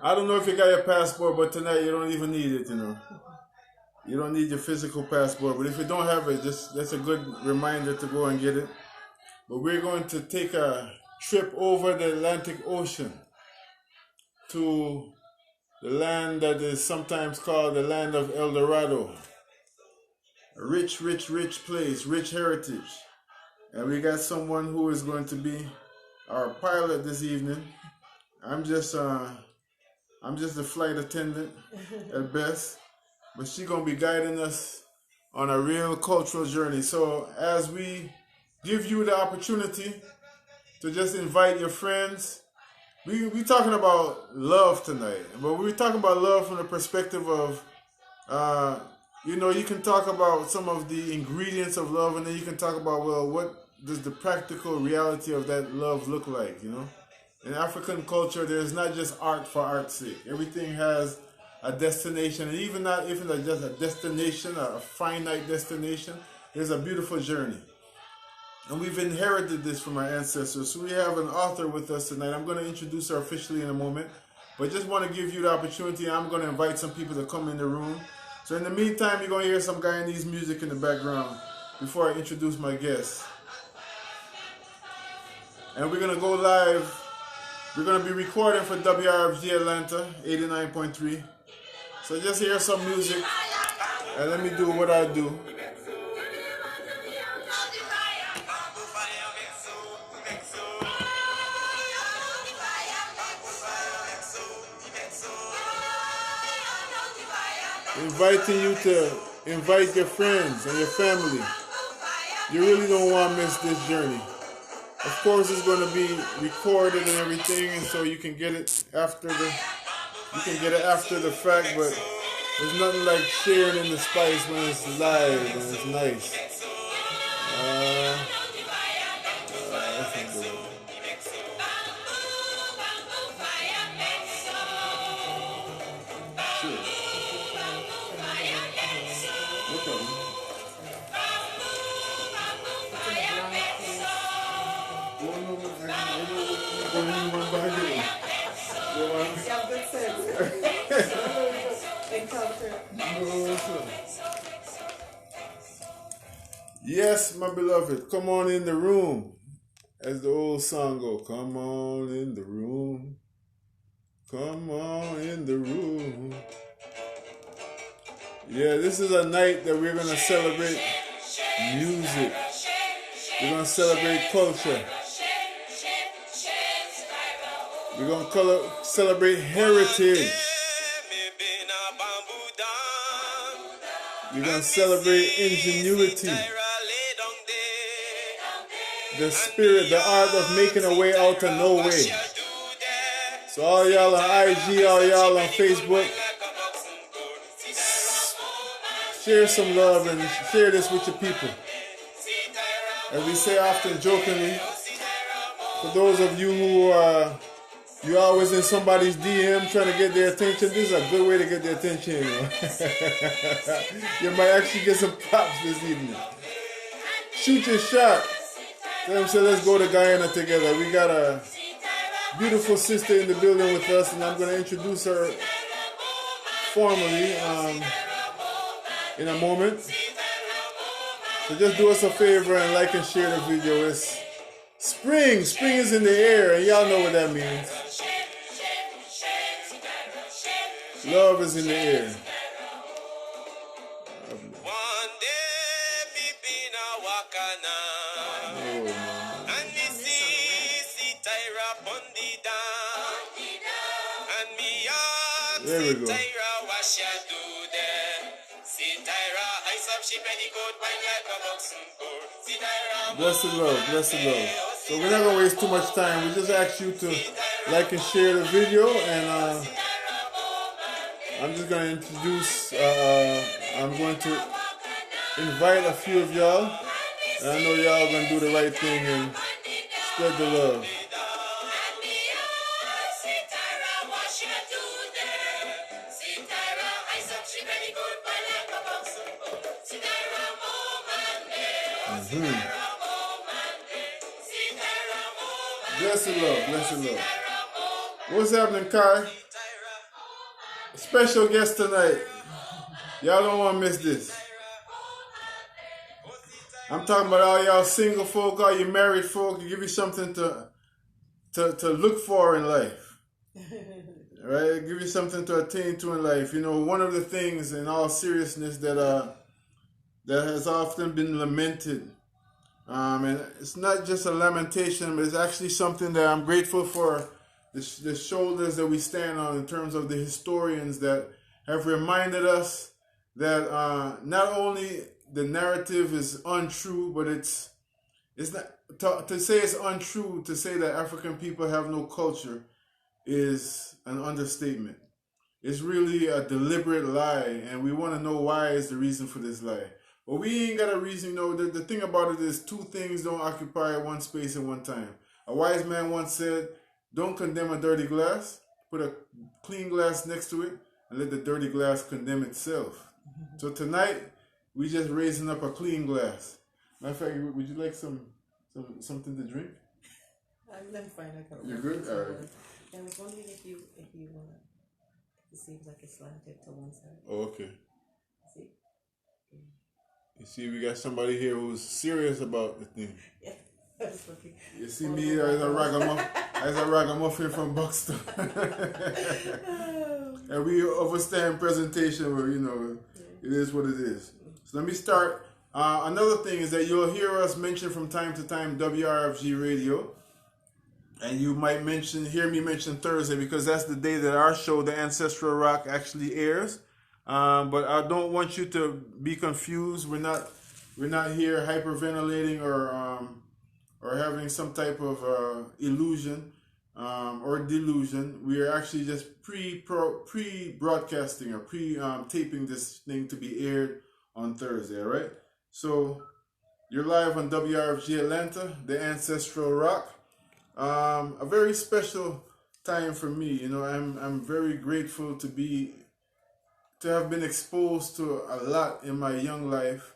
I don't know if you got your passport, but tonight you don't even need it, you know. You don't need your physical passport, but if you don't have it, just that's a good reminder to go and get it. But we're going to take a trip over the Atlantic Ocean to the land that is sometimes called the land of El Dorado. A rich, rich, rich place, rich heritage. And we got someone who is going to be our pilot this evening. I'm just a flight attendant at best, but she's gonna be guiding us on a real cultural journey. So as we give you the opportunity to just invite your friends, we talking about love tonight, but we're talking about love from the perspective of, you can talk about some of the ingredients of love, and then you can talk about, well, what does the practical reality of that love look like, you know? In African culture, there's not just art for art's sake. Everything has a destination, and even just a destination, a finite destination, there's a beautiful journey. And we've inherited this from our ancestors. So we have an author with us tonight. I'm going to introduce her officially in a moment, but just want to give you the opportunity. I'm going to invite some people to come in the room. So in the meantime, you're going to hear some Guyanese music in the background before I introduce my guest. And we're going to go live. We're going to be recording for WRFG Atlanta, 89.3. So just hear some music, and let me do what I do. Inviting you to invite your friends and your family. You really don't want to miss this journey. Of course, it's going to be recorded and everything, and so you can get it after the fact. But there's nothing like sharing in the spice when it's live and it's nice. Yes, my beloved, come on in the room. As the old song goes, come on in the room. Come on in the room. Yeah, this is a night that we're going to celebrate music. We're going to celebrate culture. We're going to celebrate heritage. We're going to celebrate ingenuity. The spirit, the art of making a way out of no way. So all y'all on IG, all y'all on Facebook, share some love and share this with your people. As we say often jokingly, for those of you who you're always in somebody's DM trying to get their attention, this is a good way to get their attention. You know? You might actually get some props this evening. Shoot your shot. Tell them, say, let's go to Guyana together. We got a beautiful sister in the building with us, and I'm going to introduce her formally in a moment. So just do us a favor and like and share the video. It's spring. Spring is in the air, and y'all know what that means. Love is in the air. There we go. Blessed love, blessed love. So we're not going to waste too much time. We just ask you to like and share the video, and I'm just going to introduce, I'm going to invite a few of y'all, and I know y'all going to do the right thing and spread the love. Blessed love, blessed love. What's happening, Kai? Special guest tonight. Y'all don't want to miss this. I'm talking about all y'all single folk, all you married folk, to give you something to look for in life. Right? Give you something to attain to in life. You know, one of the things, in all seriousness, that has often been lamented, and it's not just a lamentation, but it's actually something that I'm grateful for, the shoulders that we stand on in terms of the historians that have reminded us that not only the narrative is untrue, but it's not to say it's untrue. To say that African people have no culture is an understatement. It's really a deliberate lie, and we want to know why is the reason for this lie. But we ain't got a reason. You know, the thing about it is, two things don't occupy one space at one time. A wise man once said, "Don't condemn a dirty glass. Put a clean glass next to it, and let the dirty glass condemn itself." So tonight, we just raising up a clean glass. Matter of fact, would you like something to drink? I'm fine. I got You're good? All right. I was wondering if you want to. It seems like it's slanted to one side. Oh, okay. See? You see, we got somebody here who's serious about the thing. Yeah, I was looking. You see me as a ragamuffin from Buxton. And we overstand presentation where, you know, it is what it is. So let me start. Another thing is that you'll hear us mention from time to time WRFG Radio. And you might hear me mention Thursday, because that's the day that our show, The Ancestral Rock, actually airs. But I don't want you to be confused. We're not here hyperventilating or having some type of illusion or delusion. We are actually just pre-broadcasting or taping this thing to be aired on Thursday. All right. So you're live on WRFG Atlanta, The Ancestral Rock. A very special time for me. You know, I'm very grateful to have been exposed to a lot in my young life,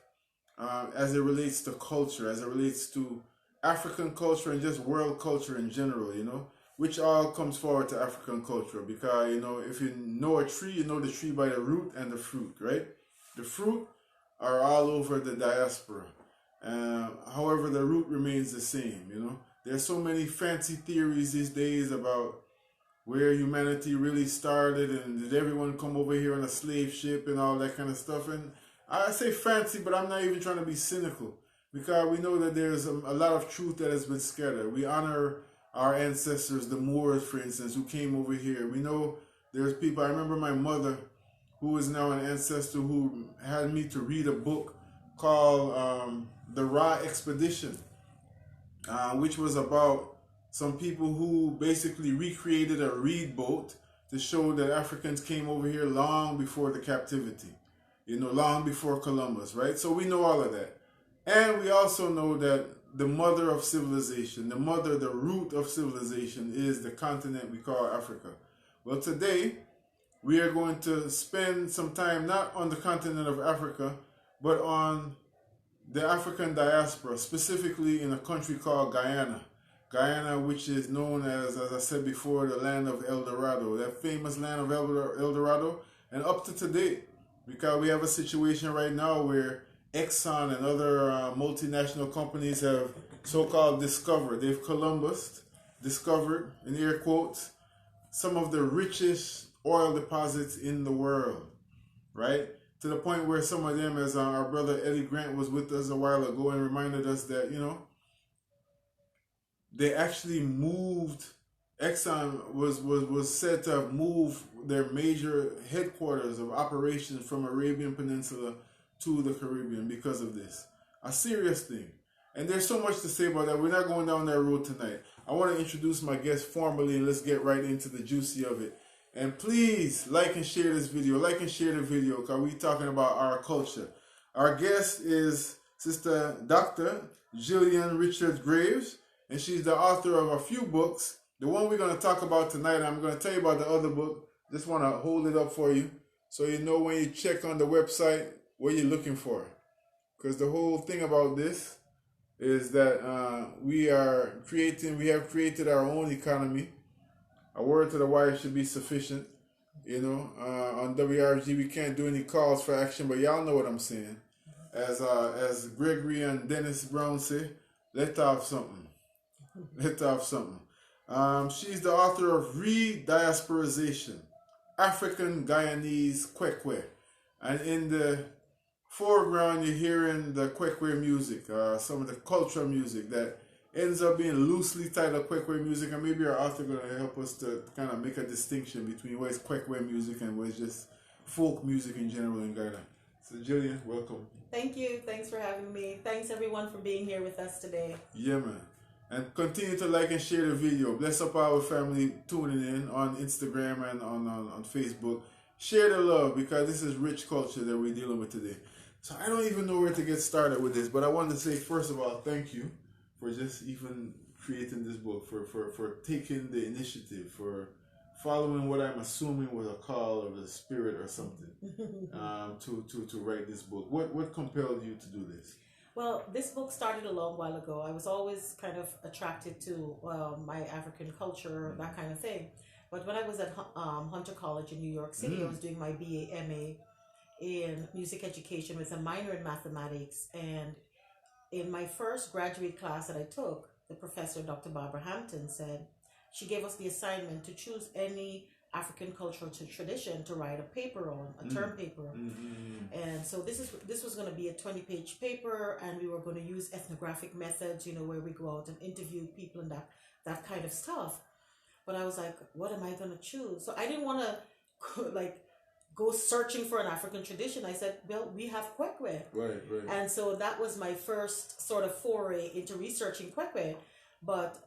as it relates to culture, as it relates to African culture and just world culture in general, you know, which all comes forward to African culture, because, you know, if you know a tree, you know the tree by the root and the fruit, right? The fruit are all over the diaspora. However, the root remains the same, you know. There's so many fancy theories these days about where humanity really started, and did everyone come over here on a slave ship and all that kind of stuff. And I say fancy, but I'm not even trying to be cynical, because we know that there's a lot of truth that has been scattered. We honor our ancestors, the Moors, for instance, who came over here. We know there's people. I remember my mother, who is now an ancestor, who had me to read a book called The Ra Expedition, which was about some people who basically recreated a reed boat to show that Africans came over here long before the captivity, you know, long before Columbus, right? So we know all of that. And we also know that the mother of civilization, the root of civilization, is the continent we call Africa. Well, today we are going to spend some time not on the continent of Africa, but on the African diaspora, specifically in a country called Guyana. Guyana, which is known as I said before, the land of El Dorado, that famous land of El Dorado, and up to today, because we have a situation right now where Exxon and other multinational companies have so-called discovered, they've discovered, in air quotes, some of the richest oil deposits in the world, right? To the point where some of them, as our brother Eddie Grant was with us a while ago and reminded us that, you know, they actually moved, Exxon was said to have moved their major headquarters of operations from Arabian Peninsula to the Caribbean because of this. A serious thing. And there's so much to say about that. We're not going down that road tonight. I want to introduce my guest formally, and let's get right into the juicy of it. And please like and share this video. Like and share the video, because we're talking about our culture. Our guest is Sister Dr. Gillian Richards-Greaves, and she's the author of a few books. The one we're going to talk about tonight, I'm going to tell you about the other book. Just want to hold it up for you so you know when you check on the website what you're looking for. Because the whole thing about this is that we have created our own economy. A word to the wise should be sufficient. You know, on WRFG we can't do any calls for action, but y'all know what I'm saying. As Gregory and Dennis Brown say, let off something. Let off something. She's the author of Rediasporization, African Guyanese Kwekwe. And in the foreground, you're hearing the Kwekwe music, some of the cultural music that ends up being loosely titled Kwekwe music. And maybe our author going to help us to kind of make a distinction between what is Kwekwe music and what is just folk music in general in Ghana. So, Gillian, welcome. Thank you. Thanks for having me. Thanks, everyone, for being here with us today. Yeah, man. And continue to like and share the video. Bless up our family tuning in on Instagram and on Facebook. Share the love, because this is rich culture that we're dealing with today. So I don't even know where to get started with this, but I want to say, first of all, thank you for just even creating this book, for taking the initiative, for following what I'm assuming was a call of the spirit or something, to write this book. What compelled you to do this? Well, this book started a long while ago. I was always kind of attracted to my African culture, that kind of thing. But when I was at Hunter College in New York City, I was doing my BA, MA in music education with a minor in mathematics. And in my first graduate class that I took, the professor, Dr. Barbara Hampton, said, she gave us the assignment to choose any African cultural tradition to write a paper on, a term paper. And so this was going to be a 20-page paper, and we were going to use ethnographic methods, you know, where we go out and interview people and that kind of stuff. But I was like, what am I going to choose? So I didn't want to go searching for an African tradition. I said, well, we have Kwekwe. Right. And so that was my first sort of foray into researching Kwekwe. But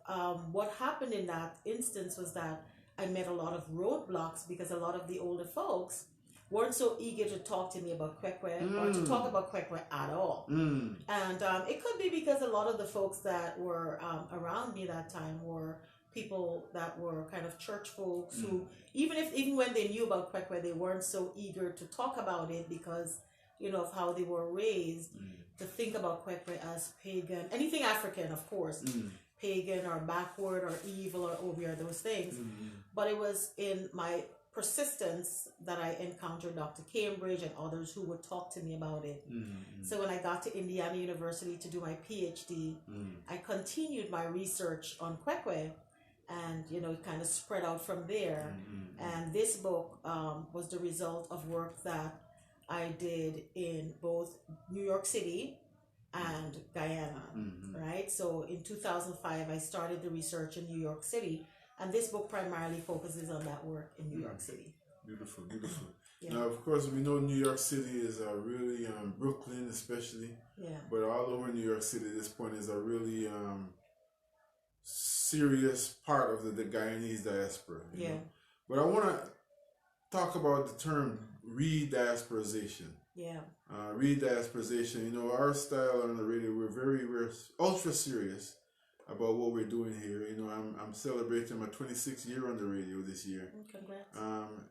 what happened in that instance was that I met a lot of roadblocks, because a lot of the older folks weren't so eager to talk to me about Kwekwe or to talk about Kwekwe at all. And it could be because a lot of the folks that were around me that time were people that were kind of church folks who, even when they knew about Kwekwe, they weren't so eager to talk about it because, you know, of how they were raised to think about Kwekwe as pagan, anything African, of course. Pagan or backward or evil or obi or those things. But it was in my persistence that I encountered Dr. Cambridge and others who would talk to me about it. So when I got to Indiana University to do my PhD, I continued my research on Kwekwe, and, you know, it kind of spread out from there. And this book was the result of work that I did in both New York City and Guyana, right? So in 2005, I started the research in New York City, and this book primarily focuses on that work in New York City. Beautiful. Yeah. Now, of course, we know New York City is really, Brooklyn especially, but all over New York City at this point is a really serious part of the Guyanese diaspora. You know? But I want to talk about the term rediasporization. Rediasporization, you know, our style on the radio, we're ultra serious about what we're doing here. You know, I'm celebrating my 26th year on the radio this year. Congrats.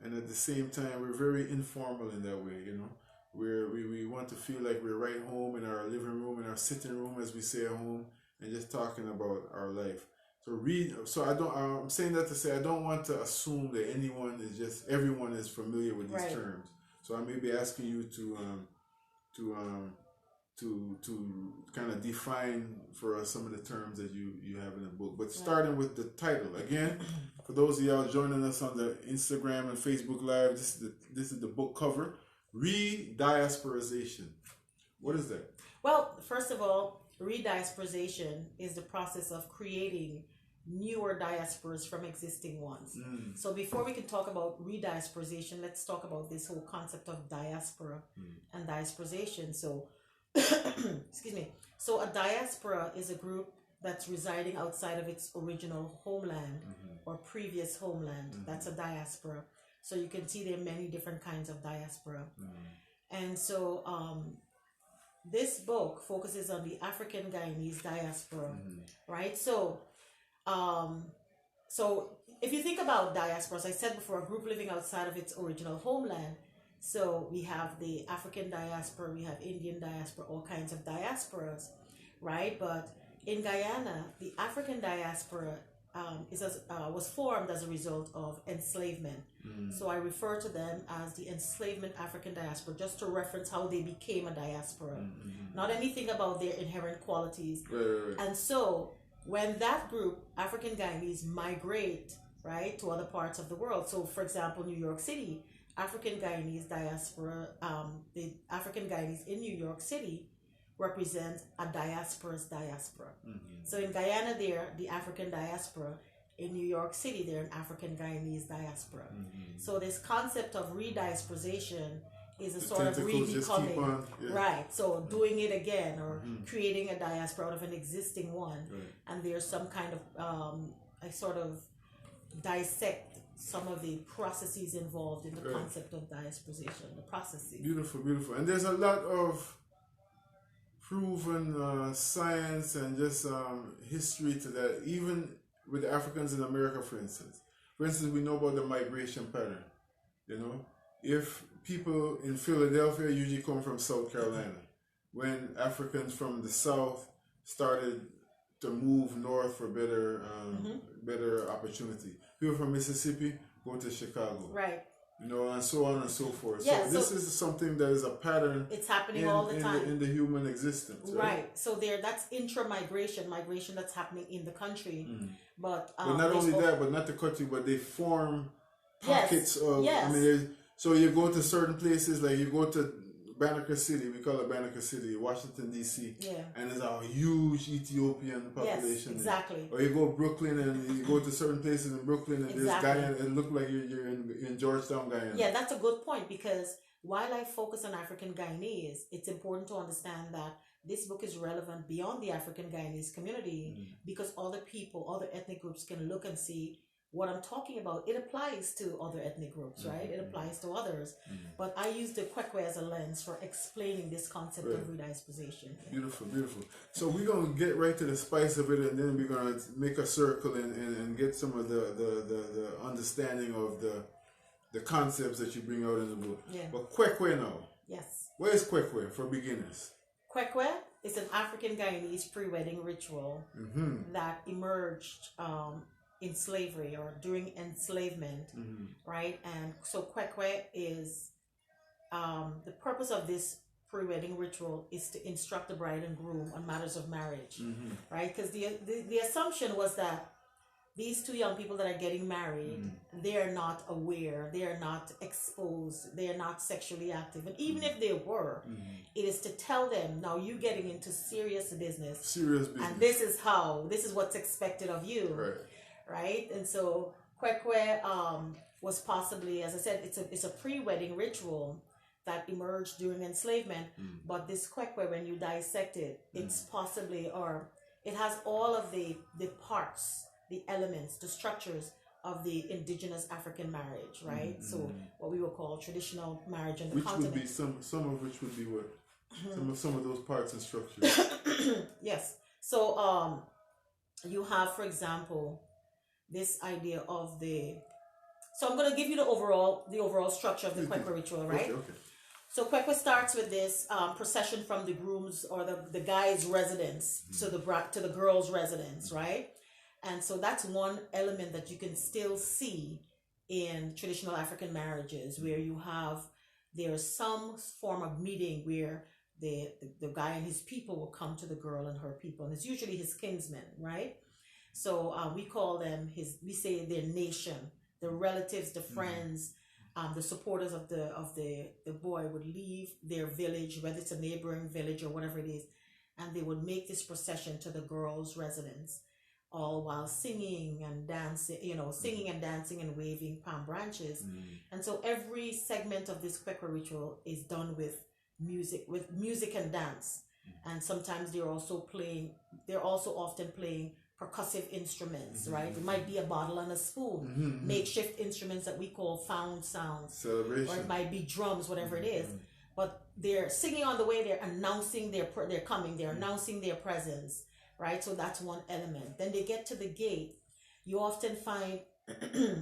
And at the same time, we're very informal in that way, you know. We want to feel like we're right home in our living room, in our sitting room, as we say at home, and just talking about our life. I'm saying that to say I don't want to assume that everyone is familiar with these terms. So I may be asking you to kind of define for us some of the terms that you have in the book. But starting with the title again, for those of y'all joining us on the Instagram and Facebook Live, this is the book cover, Rediasporization. What is that? Well, first of all, rediasporization is the process of creating newer diasporas from existing ones. So before we can talk about rediasporization, let's talk about this whole concept of diaspora and diasporization. So, excuse me. So a diaspora is a group that's residing outside of its original homeland or previous homeland. That's a diaspora. So you can see there are many different kinds of diaspora. And so this book focuses on the African Guyanese diaspora, right? So if you think about diasporas, I said before, a group living outside of its original homeland. So we have the African diaspora, we have Indian diaspora, all kinds of diasporas, right? But in Guyana, the African diaspora was formed as a result of enslavement. So I refer to them as the enslavement African diaspora, just to reference how they became a diaspora, not anything about their inherent qualities. Right. And so when that group, African Guyanese, migrate, right, to other parts of the world, so for example, New York City, African Guyanese diaspora, the African Guyanese in New York City represent a diaspora's diaspora. So in Guyana, they're the African diaspora. In New York City, they're an African Guyanese diaspora. So this concept of rediasporization is a sort of rebecoming, right? So doing it again, or creating a diaspora out of an existing one, and there's some kind of I sort of dissect some of the processes involved in the concept of diasporization, the processes. Beautiful, beautiful. And there's a lot of proven science and just history to that, even with Africans in America, for instance. For instance, we know about the migration pattern. You know, if people in Philadelphia usually come from South Carolina, when Africans from the South started to move north for better opportunity, people from Mississippi go to Chicago, right? You know, and so on and so forth. Yeah, so this is something that is a pattern. It's happening all the time in the human existence, right? So that's migration that's happening in the country, but not only that, but not the country, but they form pockets of. I mean, so you go to certain places, like you go to Banneker City, we call it Banneker City, Washington D.C. And there's a huge Ethiopian population. Yes, exactly. Or you go to Brooklyn, and you go to certain places in Brooklyn, and there's Guyana. It looks like you're in Georgetown, Guyana. Yeah, that's a good point, because while I focus on African Guyanese, it's important to understand that this book is relevant beyond the African Guyanese community, because other people, other ethnic groups can look and see what I'm talking about. It applies to other ethnic groups, right? It applies to others. But I use the Kwekwe as a lens for explaining this concept of rediasporization. Beautiful, beautiful. So we're going to get right to the spice of it, and then we're going to make a circle and get some of the understanding of the concepts that you bring out in the book. Yeah. But Kwekwe now. Yes. What is Kwekwe for beginners? Kwekwe is an African Guyanese pre-wedding ritual that emerged in slavery or during enslavement, right? And so Kwekwe is, the purpose of this pre-wedding ritual is to instruct the bride and groom on matters of marriage, right? Because the assumption was that these two young people that are getting married, they're not aware, they're not exposed, they're not sexually active. And even if they were, it is to tell them, now you're getting into serious business. And this is what's expected of you. Right? And so Kwekwe was possibly, as I said, it's a pre-wedding ritual that emerged during enslavement. But this Kwekwe, when you dissect it, it's possibly, or it has all of the parts, the elements, the structures of the indigenous African marriage, right? So what we would call traditional marriage on the continent. Which would be some of which would be what? Some of those parts and structures. Yes. So you have, for example, this idea of so I'm going to give you the overall structure of the Kwekwe ritual, right? Okay. So Kwekwe starts with this procession from the groom's or the guy's residence to the girl's residence, right? And so that's one element that you can still see in traditional African marriages, where there's some form of meeting where the guy and his people will come to the girl and her people, and it's usually his kinsmen, right? So we call them we say their nation, the relatives, the friends, the supporters of the boy would leave their village, whether it's a neighboring village or whatever it is, and they would make this procession to the girl's residence, all while singing and dancing, and waving palm branches. And so every segment of this Kwekwe ritual is done with music and dance. And sometimes they're also often playing percussive instruments, right? It might be a bottle and a spoon, makeshift instruments that we call found sounds, celebration, or it might be drums, whatever it is. But they're singing on the way. They're announcing they're coming. They're announcing their presence, right? So that's one element. Then they get to the gate. You often find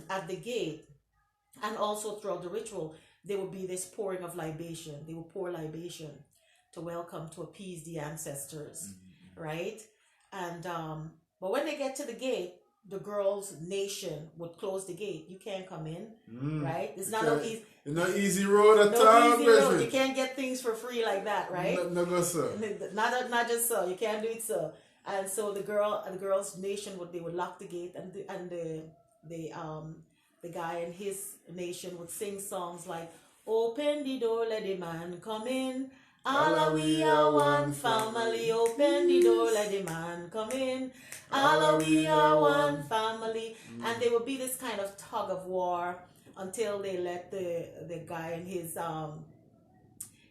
at the gate, and also throughout the ritual, there will be this pouring of libation. They will pour libation to welcome, to appease the ancestors, right? And but when they get to the gate, the girl's nation would close the gate. You can't come in, right? It's not easy. It's not easy road at all. No easy road. You can't get things for free like that, right? No, sir. Not just so. You can't do it so. And so the girl's nation would lock the gate, and the guy and his nation would sing songs like, "Open the door, let the man come in. All we are one family. Open the door, let the man come in. All we are one family." And there would be this kind of tug of war until they let the guy and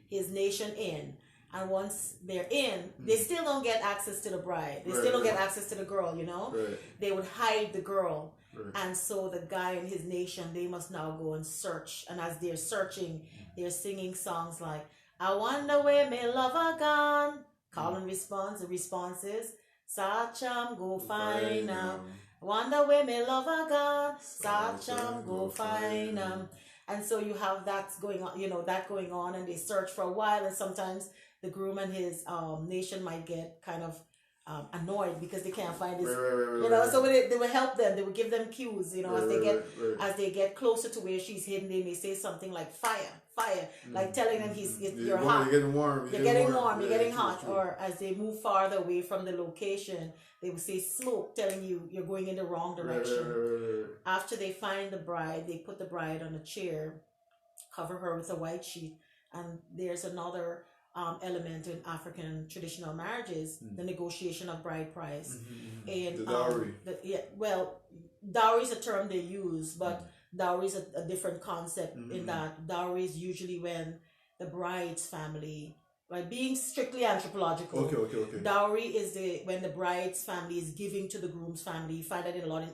his nation in. And once they're in, they still don't get access to the bride. They still don't get access to the girl, you know? Right. They would hide the girl. Right. And so the guy and his nation, they must now go and search. And as they're searching, they're singing songs like, "I wonder where my lover gone." Call and response. The response is, "Sacham go find him. Wonder where my lover gone. Sacham go find him." And so you have that going on, and they search for a while, and sometimes the groom and his nation might get kind of annoyed because they can't find his, so they would help them. They would give them cues, as they get closer to where she's hidden. They may say something like "fire, fire," like telling them you're hot, you're getting warm, you're getting warm, you're getting hot. Or as they move farther away from the location, they would say "smoke," telling you you're going in the wrong direction. After they find the bride, they put the bride on a chair, cover her with a white sheet, and there's another element in African traditional marriages, the negotiation of bride price. And the dowry. Dowry is a term they use, but dowry is a different concept in that dowry is usually when the bride's family, right, being strictly anthropological. Okay. Dowry is when the bride's family is giving to the groom's family. You find that in a lot in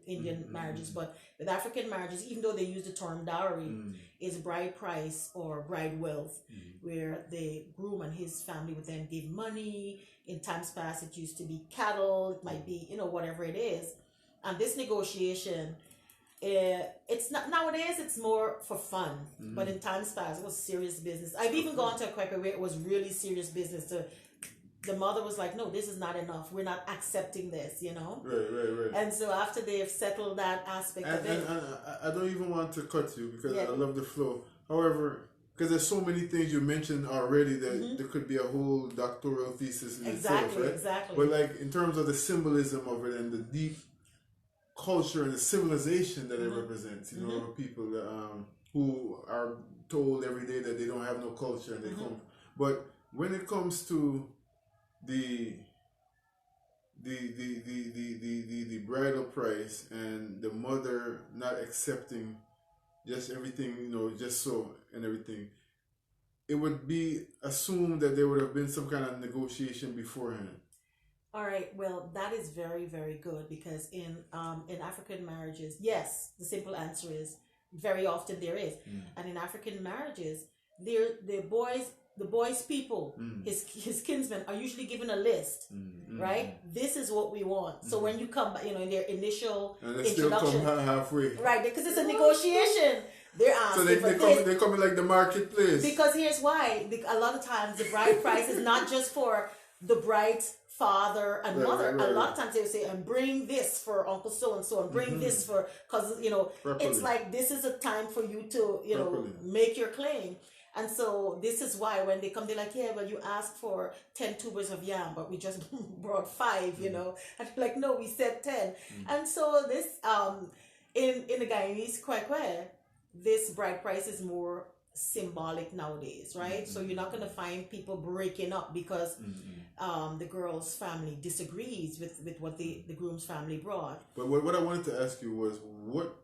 Indian marriages, but with African marriages, even though they use the term dowry, is bride price or bride wealth, where the groom and his family would then give money. In times past, it used to be cattle. It might be, whatever it is. And this negotiation, it's not nowadays. It's more for fun, but in times past, it was serious business. I've even gone to a Quaker where it was really serious business. The mother was like, "No, this is not enough. We're not accepting this," Right. And so after they've settled that aspect of it, and I don't even want to cut you because I love the flow. However, because there's so many things you mentioned already that there could be a whole doctoral thesis in itself, right? Exactly. But like in terms of the symbolism of it and the deep culture and the civilization that it represents, people who are told every day that they don't have no culture and they come. But when it comes to the bridal price and the mother not accepting just everything, just so and everything, it would be assumed that there would have been some kind of negotiation beforehand. All right. Well, that is very, very good because in African marriages, yes, the simple answer is very often there is, and in African marriages, the boy's people, his kinsmen are usually given a list, right? This is what we want. So when you come, in their initial introduction, come halfway, right? Because it's a negotiation. They're asking they come in like the marketplace. Because here's why: a lot of times the bride price is not just for the bride's father and mother. Right. A lot of times they would say, "And bring this for Uncle so and so, and bring this for," because it's like this is a time for you to make your claim. And so this is why when they come, they're like, "Yeah, well, you asked for 10 tubers of yam, but we just brought 5, And they're like, "No, we said 10." And so this, in the Guyanese Kwekwe, this bride price is more symbolic nowadays, right? So you're not going to find people breaking up because the girl's family disagrees with what the groom's family brought. But what I wanted to ask you was, what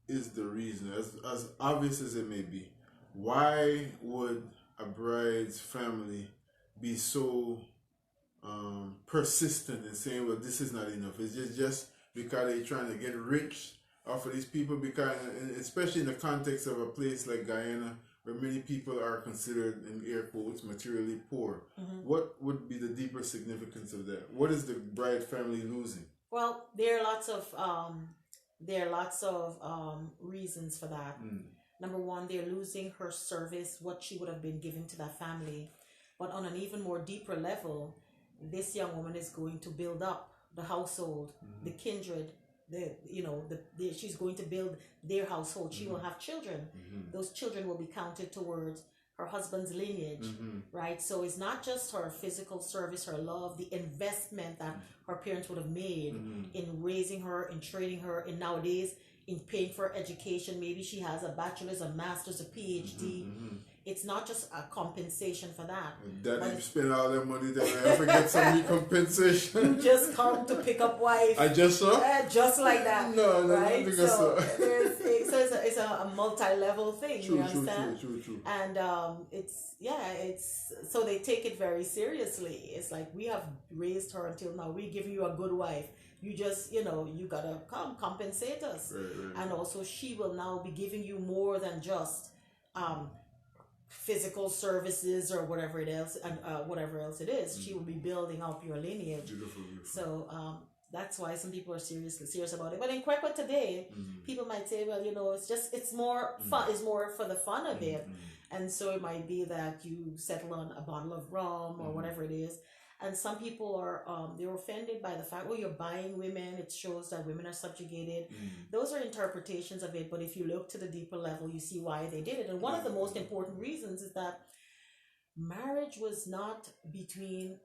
is the reason, as obvious as it may be, why would a bride's family be so persistent in saying, "Well, this is not enough"? Is it just because they're trying to get rich off of these people? Because, especially in the context of a place like Guyana, where many people are considered, in air quotes, materially poor. What would be the deeper significance of that? What is the bride family losing? Well, there are lots of reasons for that. Number one, they're losing her service, what she would have been giving to that family. But on an even more deeper level, this young woman is going to build up the household, the kindred, she's going to build their household. She will have children. Those children will be counted towards her husband's lineage, right? So it's not just her physical service, her love, the investment that her parents would have made in raising her, in training her, and nowadays in paying for education. Maybe she has a bachelor's, a master's, a PhD. It's not just a compensation for that. Daddy, you spend all that money, then I ever get some compensation. You just come to pick up wife. I just saw? Just like that. No, right? I think so. It's a multi-level thing, you understand? True. And so they take it very seriously. It's like, we have raised her until now. We give you a good wife. You just, you gotta compensate us. Right. And also she will now be giving you more than just physical services or whatever it is, and whatever else it is. She will be building up your lineage. Beautiful. So that's why some people are serious about it. But in Quebec today, people might say, well, it's more fun. It's more for the fun of it. And so it might be that you settle on a bottle of rum or whatever it is. And some people are they're offended by the fact, you're buying women. It shows that women are subjugated. Those are interpretations of it. But if you look to the deeper level, you see why they did it. And one of the most important reasons is that marriage was not between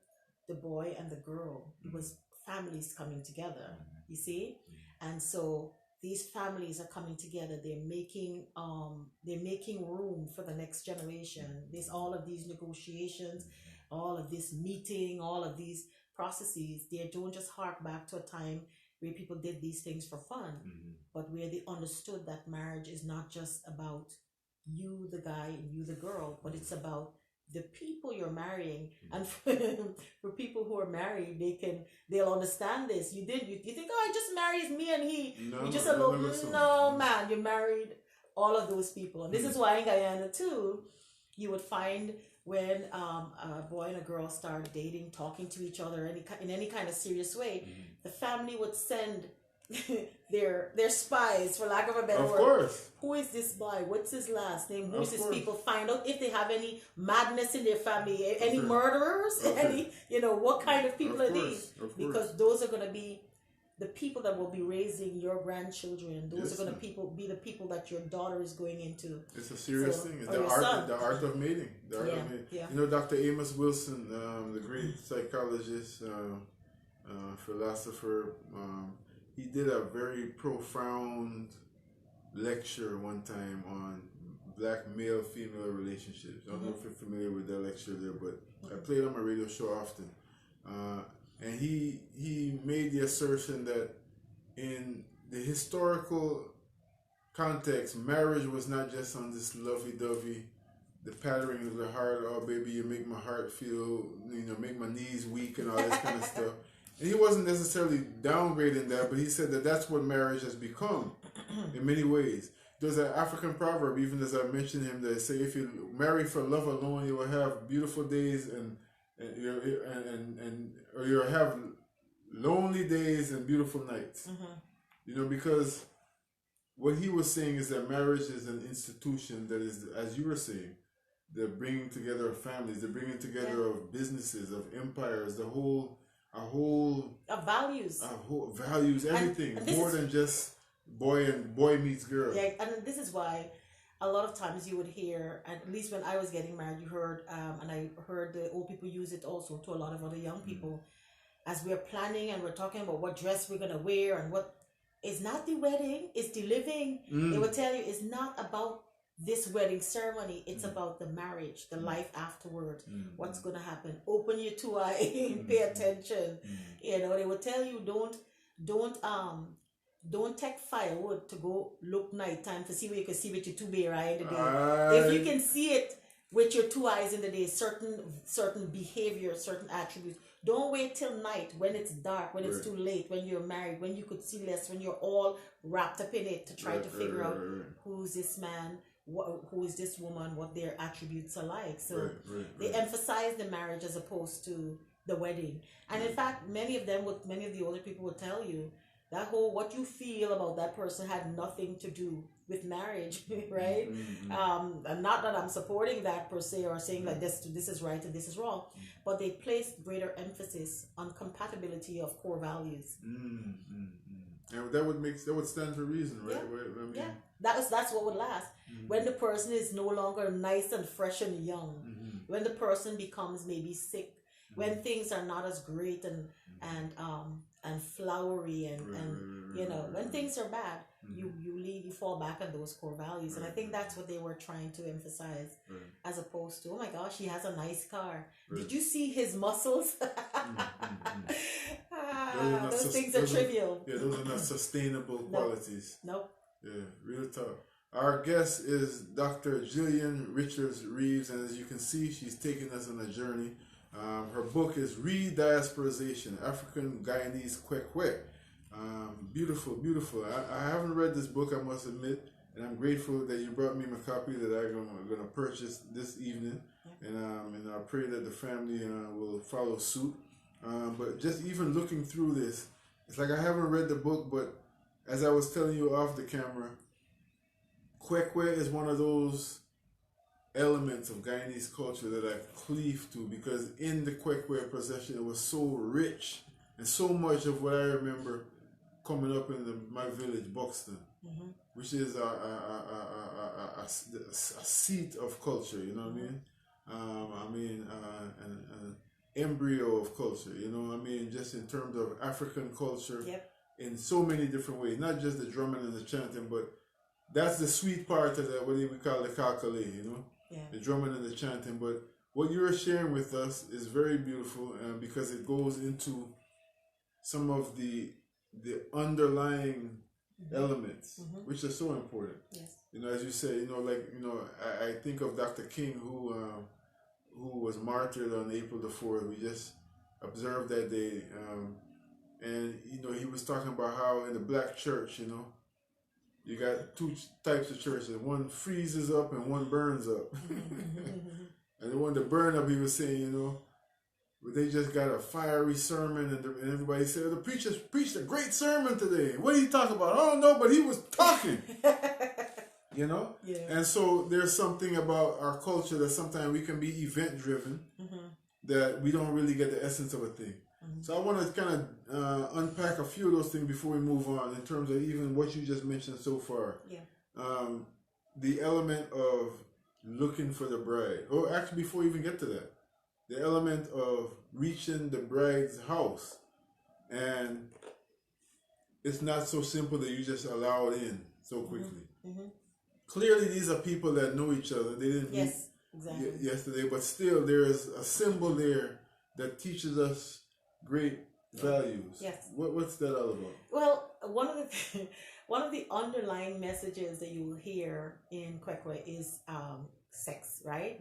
the boy and the girl. It was families coming together, you see? And so these families are coming together. They're making room for the next generation. There's all of these negotiations, all of this meeting, all of these processes. They don't just hark back to a time where people did these things for fun, but where they understood that marriage is not just about you, the guy, and you, the girl, but it's about the people you're marrying. And for people who are married, they'll understand this. You think, I just married me and he. No, you just man, you married all of those people. And this is why in Guyana too, you would find when a boy and a girl start dating, talking to each other in any kind of serious way, the family would send their spies, for lack of a better word. Of course. Who is this boy? What's his last name? Who's his people? Find out if they have any madness in their family, any murderers, any, what kind of people are these? Because those are going to be the people that will be raising your grandchildren. Those are going to be the people that your daughter is going into. It's a serious thing. The art of mating. Yeah. Dr. Amos Wilson, the great psychologist, philosopher, he did a very profound lecture one time on black male-female relationships. I don't know if you're familiar with that lecture there, but I play it on my radio show often. And he made the assertion that in the historical context, marriage was not just on this lovey-dovey, the pattering of the heart, oh baby, you make my heart feel, make my knees weak and all this kind of stuff. And he wasn't necessarily downgrading that, but he said that that's what marriage has become in many ways. There's an African proverb, even as I mentioned him, that say if you marry for love alone, you will have beautiful days or you'll have lonely days and beautiful nights. Because what he was saying is that marriage is an institution that is, as you were saying, the bringing together of families, the bringing together of businesses, of empires, values, everything, and more than just boy meets girl. Yeah, and this is why a lot of times you would hear, at least when I was getting married, you heard, and I heard the old people use it also to a lot of other young people, as we're planning and we're talking about what dress we're gonna wear and what is not the wedding, it's the living. They will tell you it's not about this wedding ceremony, it's about the marriage, the life afterward, what's gonna happen. Open your two eyes, pay attention. They will tell you don't take firewood to go look nighttime to see what you can see with your two bare eyes in the day. If you can see it with your two eyes in the day, certain behavior, certain attributes. Don't wait till night when it's dark, when it's too late, when you're married, when you could see less, when you're all wrapped up in it to try to figure out who's this man, who is this woman, what their attributes are like. So they emphasize the marriage as opposed to the wedding. And in fact, many of the older people will tell you that whole what you feel about that person had nothing to do with marriage, right? And not that I'm supporting that per se or saying that this is right and this is wrong, but they placed greater emphasis on compatibility of core values. And that would stand for reason, right? Yeah, that's what would last. When the person is no longer nice and fresh and young, when the person becomes maybe sick, when things are not as great and flowery and when things are bad, you fall back on those core values. And I think that's what they were trying to emphasize, as opposed to, oh my gosh, he has a nice car. Did you see his muscles? Those things are trivial. Those are not sustainable qualities. Nope. Yeah, real tough. Our guest is Dr. Gillian Richards-Greaves, and as you can see, she's taking us on a journey. Her book is Rediasporization, African Guyanese Kwekwe. Beautiful, beautiful. I haven't read this book, I must admit, and I'm grateful that you brought me my copy that I'm going to purchase this evening. And I pray that the family will follow suit. But just even looking through this, it's like I haven't read the book, but as I was telling you off the camera, Kwekwe is one of those elements of Guyanese culture that I cleave to, because in the Kwekwe procession it was so rich, and so much of what I remember coming up in my village, Buxton, which is a seat of culture, you know what I mean? An embryo of culture, you know what I mean? Just in terms of African culture, in so many different ways, not just the drumming and the chanting, but that's the sweet part of that, what we call the kakale, you know? The drumming and the chanting. But what you're sharing with us is very beautiful, because it goes into some of the underlying elements, which are so important. You know, as you say, I think of Dr. King, who was martyred on April the 4th. We just observed that day, and he was talking about how in the black church, you got two types of churches. One freezes up and one burns up. And the one that burned up, he was saying, they just got a fiery sermon, and everybody said, the preacher preached a great sermon today. What are you talking about? I don't know, but he was talking. And so there's something about our culture that sometimes we can be event driven, that we don't really get the essence of a thing. So I want to kind of unpack a few of those things before we move on, in terms of even what you just mentioned so far. The element of looking for the bride, or actually before we even get to that, the element of reaching the bride's house, and it's not so simple that you just allow it in so quickly. Clearly, these are people that know each other. They didn't meet yesterday, but still there is a symbol there that teaches us great values. What's that all about? Well, one of the underlying messages that you will hear in Kwekwe is sex, right?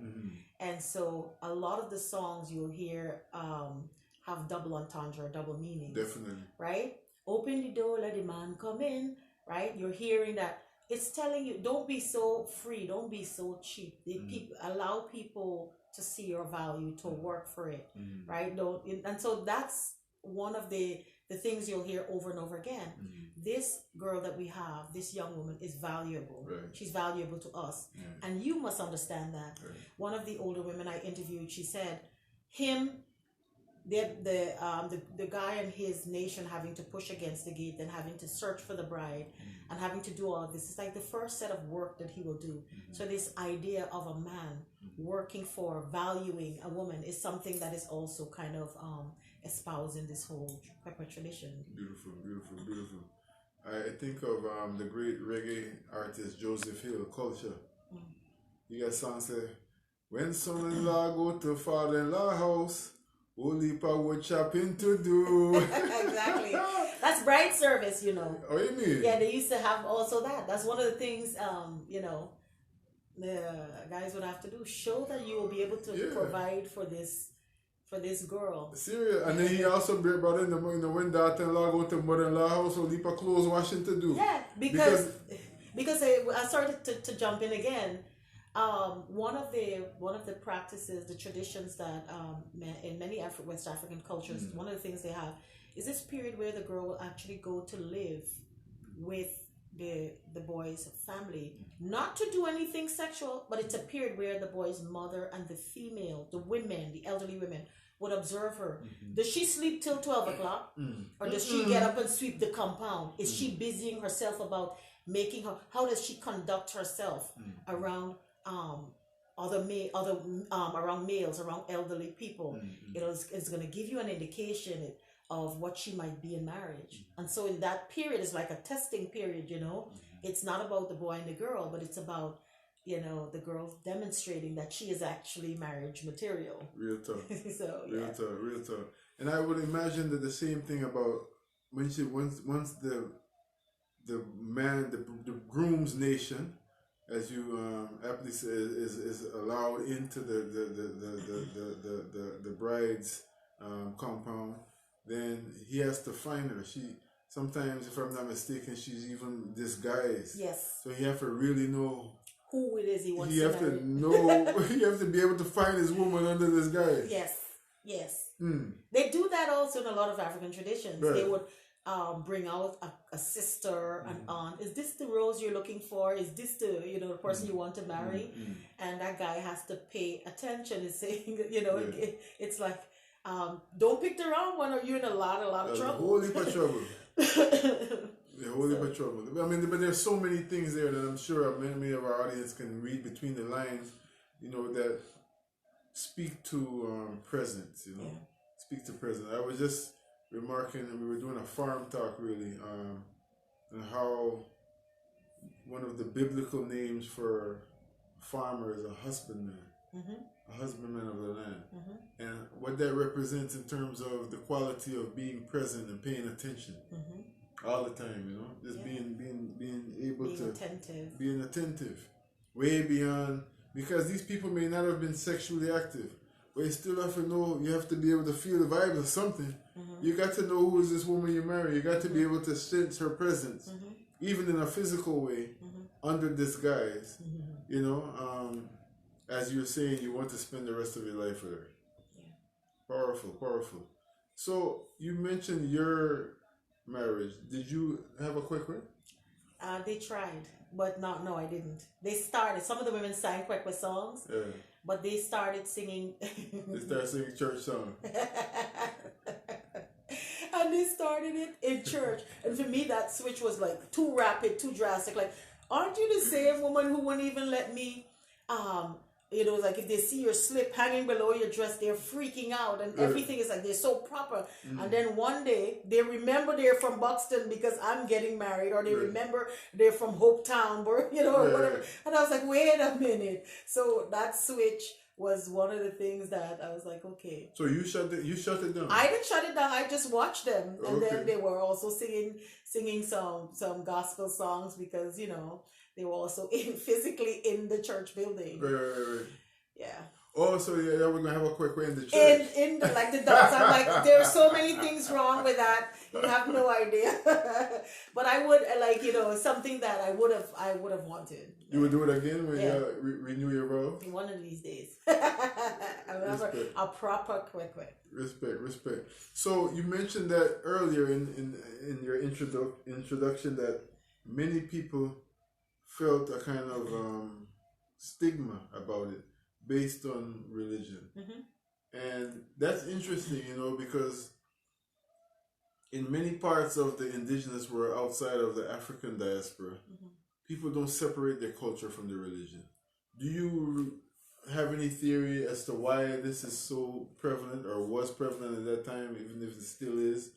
And so a lot of the songs you'll hear have double entendre, double meanings. Definitely. Right? Open the door, let the man come in, right? You're hearing that. It's telling you, don't be so free, don't be so cheap. Allow people to see your value, to work for it, right? And so that's one of the things you'll hear over and over again. This girl that we have, this young woman, is valuable. She's valuable to us, and you must understand that. One of the older women I interviewed, she said, the guy and his nation having to push against the gate and having to search for the bride and having to do all of this is like the first set of work that he will do. So this idea of a man working for, valuing a woman is something that is also kind of espousing this whole Kwekwe tradition. Beautiful, beautiful, beautiful. I think of the great reggae artist Joseph Hill, Culture. He got a song say, when son-in-law go to father-in-law house, only power chopping to do. Exactly. That's bride service, Oh, you mean? Yeah, they used to have also that. That's one of the things, the guys would have to do. Show that you will be able to provide for this girl. Serious. And then he also brought in when daughter-in-law go to mother-in-law house, only for clothes washing to do. Yeah, because I started to jump in again. One of the practices, the traditions that in many West African cultures, one of the things they have is this period where the girl will actually go to live with the boy's family, not to do anything sexual, but it's a period where the boy's mother and the women, the elderly women, would observe her. Does she sleep till 12 o'clock? Or does she get up and sweep the compound? Is she busying herself about making her, how does she conduct herself around around males, around elderly people? It's going to give you an indication of what she might be in marriage. And so in that period, it's like a testing period, It's not about the boy and the girl, but it's about, the girl demonstrating that she is actually marriage material. Real talk. So, Real talk. And I would imagine that the same thing about when she, once the man, the groom's nation, as you aptly say, is allowed into the bride's compound, then he has to find her. Sometimes, if I'm not mistaken, she's even disguised. Yes. So he have to really know who it is he wants to marry. He have to know. He have to be able to find his woman under disguise. Yes. They do that also in a lot of African traditions. Right. They would bring out a sister, an aunt. Is this the rose you're looking for? Is this the the person you want to marry? And that guy has to pay attention. It's saying it's like don't pick the wrong one, or you're in a lot of trouble. Holy trouble. Holy trouble. I mean, but there's so many things there that I'm sure many of our audience can read between the lines, that speak to presence. Speak to presence. I was just remarking, and we were doing a farm talk really, and how one of the biblical names for farmer is a husbandman. A husbandman of the land, and what that represents in terms of the quality of being present and paying attention all the time, just being able to attentive. Being attentive, way beyond, because these people may not have been sexually active, but you still have to know. You have to be able to feel the vibes of something. You got to know who is this woman you marry. You got to be able to sense her presence, even in a physical way, under disguise. As you were saying, you want to spend the rest of your life with her. Yeah. Powerful. So you mentioned your marriage. Did you have a kwekwe? They tried, but no, I didn't. They started. Some of the women sang kwekwe songs, but they started singing. They started singing church songs. And they started it in church. And for me, that switch was like too rapid, too drastic. Like, aren't you the same woman who wouldn't even let me like if they see your slip hanging below your dress, they're freaking out, and everything is like they're so proper. And then one day they remember they're from Buxton because I'm getting married, or they remember they're from Hopetown, or or whatever. And I was like, wait a minute. So that switch was one of the things that I was like, okay. So you shut it down. I didn't shut it down. I just watched them, and then they were also singing some gospel songs because they were also physically in the church building. Right. Yeah. Oh, so we're gonna have a quick way in the church. In the dogs. I'm like, there are so many things wrong with that. You have no idea. But I would something that I would have wanted. You would do it again when you renew your vow? One of these days. I would have a proper quick way. Respect. So you mentioned that earlier in your introduction that many people felt a kind of stigma about it based on religion. And that's interesting, because in many parts of the indigenous world outside of the African diaspora, people don't separate their culture from their religion. Do you have any theory as to why this is so prevalent, or was prevalent at that time, even if it still is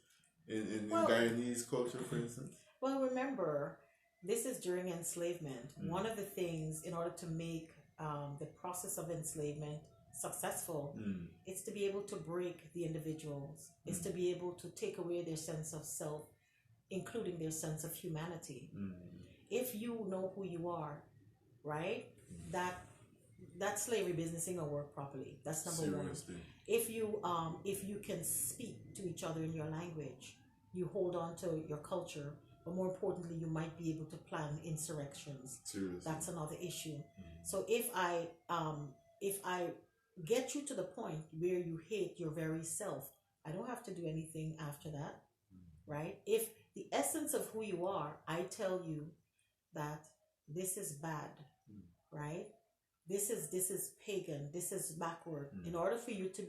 in Guyanese culture, for instance? Well, remember, this is during enslavement. One of the things, in order to make the process of enslavement successful, is to be able to break the individuals. Is to be able to take away their sense of self, including their sense of humanity. If you know who you are, right, that slavery business ain't gonna work properly. That's number one. If you can speak to each other in your language, you hold on to your culture. But more importantly, you might be able to plan insurrections. Seriously. That's another issue. So if I get you to the point where you hate your very self, I don't have to do anything after that. right? If the essence of who you are, I tell you that this is bad, right? This is pagan, this is backward. In order for you to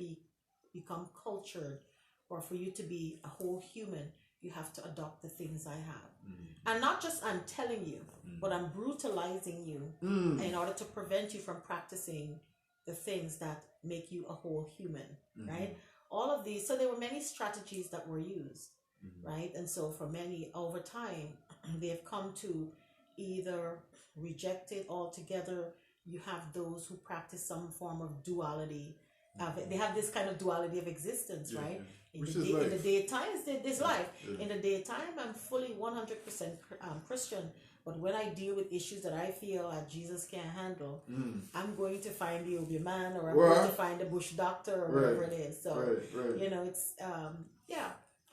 become cultured, or for you to be a whole human, you have to adopt the things I have. And not just I'm telling you, but I'm brutalizing you in order to prevent you from practicing the things that make you a whole human, right? All of these, so there were many strategies that were used, right? And so for many over time, they have come to either reject it altogether. You have those who practice some form of duality. They have this kind of duality of existence, right? In the daytime, this life. In the daytime, I'm fully 100% Christian. But when I deal with issues that I feel that Jesus can't handle, I'm going to find the Obi man, or I'm going to find the Bush doctor, or whatever it is. So, you know, it's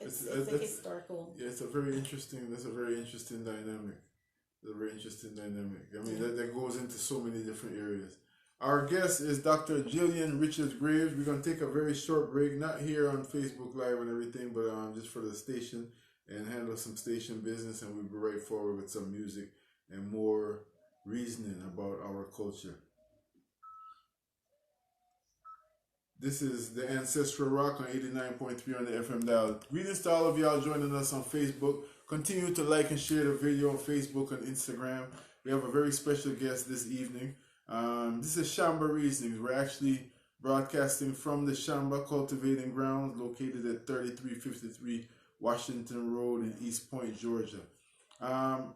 it's a historical. Yeah, it's a very interesting. That's a very interesting dynamic. It's a very interesting dynamic. I mean, that goes into so many different areas. Our guest is Dr. Gillian Richards-Greaves. We're going to take a very short break, not here on Facebook Live and everything, but just for the station, and handle some station business, and we'll be right forward with some music and more reasoning about our culture. This is the Ancestral Rock on 89.3 on the FM dial. Greetings to all of y'all joining us on Facebook. Continue to like and share the video on Facebook and Instagram. We have a very special guest this evening. This is SHAMBA Reasonings. We're actually broadcasting from the SHAMBA Cultivating Grounds, located at 3353 Washington Road in East Point, Georgia. I'm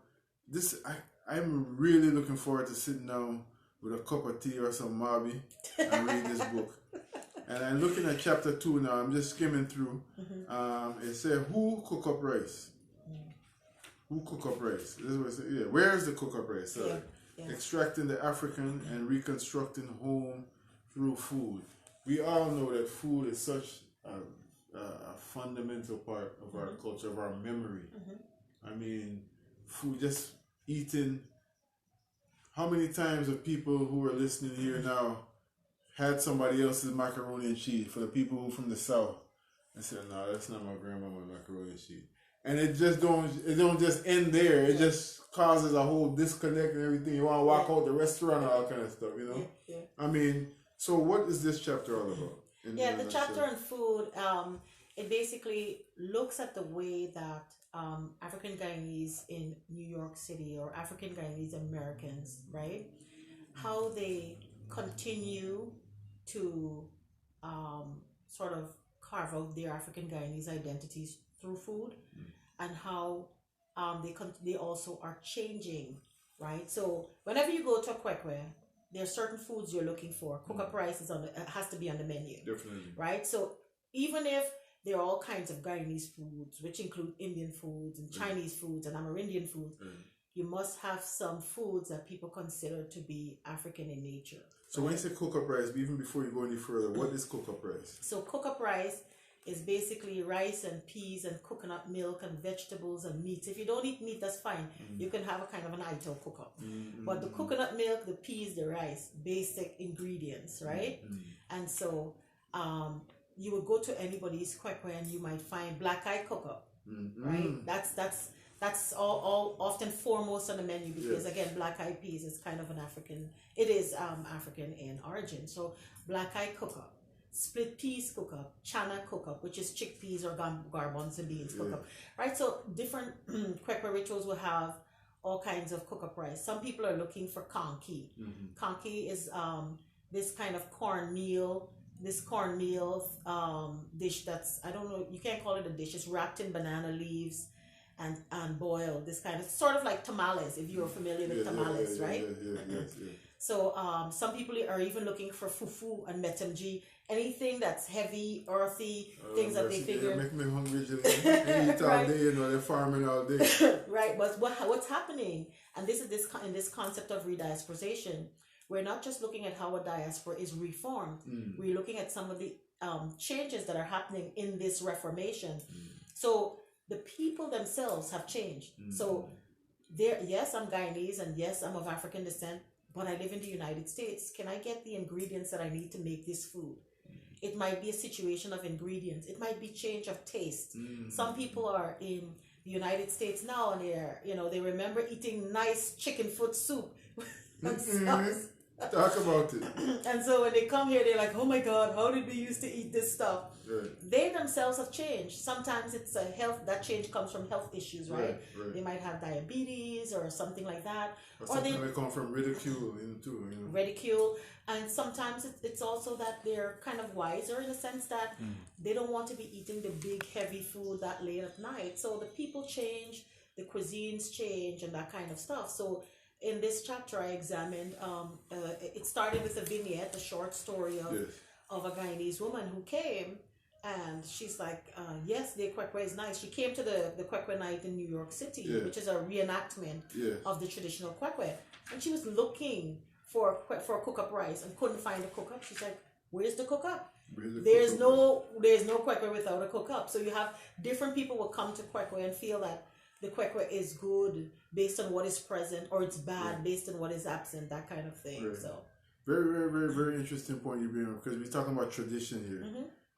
really looking forward to sitting down with a cup of tea or some mabi and read this book. And I'm looking at chapter 2 now. I'm just skimming through. It said, who cook up rice? Who cook up rice? This is what it said. Yeah, where's the cook up rice? Sorry. Yeah. Extracting the African and reconstructing home through food. We all know that food is such a fundamental part of our culture, of our memory. I mean, food, just eating. How many times have people who are listening here now had somebody else's macaroni and cheese? For the people who from the South, and said, no, that's not my grandmama's macaroni and cheese. And it don't just end there. It just causes a whole disconnect and everything. You want to walk out the restaurant and all kind of stuff, you know? I mean, so what is this chapter all about? The chapter on food, it basically looks at the way that African Guyanese in New York City, or African Guyanese Americans, right? How they continue to sort of carve out their African Guyanese identities through food, and how they also are changing, right? So whenever you go to a kwekwe, there are certain foods you're looking for. Cook-up rice has to be on the menu. Definitely. Right? So even if there are all kinds of Guyanese foods, which include Indian foods and Chinese foods and Amerindian foods, you must have some foods that people consider to be African in nature. So when you say cook-up rice, even before you go any further, what is cook-up rice? So cook-up rice is basically rice and peas and coconut milk and vegetables and meats. If you don't eat meat, that's fine. You can have a kind of an ital cook-up. But the coconut milk, the peas, the rice, basic ingredients, right? And so you would go to anybody's kwekwe and you might find black eye cook-up, right? That's all often foremost on the menu, because again, black eyed peas is kind of an African. It is African in origin. So black eye cook-up. Split peas cook-up, chana cook-up, which is chickpeas or garbanzo beans cook-up, right? So different kwekwe rituals will have all kinds of cook-up rice. Some people are looking for konki. Konki is this kind of cornmeal dish that's, I don't know, you can't call it a dish. It's wrapped in banana leaves and boiled. This kind of, sort of like tamales, if you're familiar with tamales, right? So some people are even looking for fufu and metemji, anything that's heavy, earthy, things that they figure. Make me hungry, they eat all day, you know, they're farming all day. Right, but what's happening, and this is in this concept of rediasporization, we're not just looking at how a diaspora is reformed, we're looking at some of the changes that are happening in this reformation. So the people themselves have changed. So yes, I'm Guyanese, and yes, I'm of African descent, but I live in the United States. Can I get the ingredients that I need to make this food? It might be a situation of ingredients. It might be change of taste. Some people are in the United States now, and they remember eating nice chicken foot soup and sauce. Talk about it. And so when they come here, they're like, oh my God, how did we used to eat this stuff? Right. They themselves have changed. Sometimes it's a health, that change comes from health issues, right? They might have diabetes or something like that. Or something that come from ridicule, too. Ridicule. And sometimes it's also that they're kind of wiser in the sense that they don't want to be eating the big, heavy food that late at night. So the people change, the cuisines change, and that kind of stuff. So in this chapter, I examined, it started with a vignette, a short story of a Guyanese woman who came, and she's like, yes, the Kwekwe is nice. She came to the Kwekwe night in New York City, which is a reenactment of the traditional Kwekwe. And she was looking for cook-up rice and couldn't find a cook-up. She's like, where's the cook-up? There's no Kwekwe without a cook-up. So you have different people will come to Kwekwe and feel that the Kwekwe is good based on what is present, or it's bad based on what is absent, that kind of thing. Right. So very, very, very, very interesting point you bring up, because we're talking about tradition here,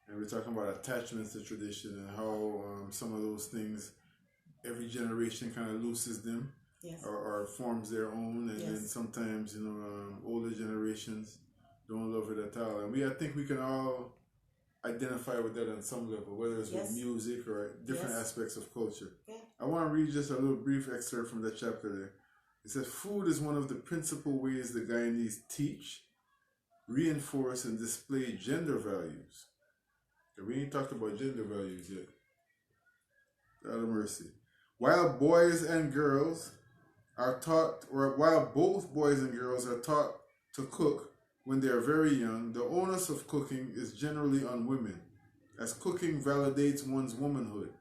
and we're talking about attachments to tradition and how some of those things, every generation kind of loses them or forms their own, and then sometimes older generations don't love it at all. And I think we can all identify with that on some level, whether it's with music or different aspects of culture. I want to read just a little brief excerpt from that chapter there. It says, food is one of the principal ways the Guyanese teach, reinforce, and display gender values. We ain't talked about gender values yet. God of mercy. While both boys and girls are taught to cook when they are very young, the onus of cooking is generally on women, as cooking validates one's womanhood.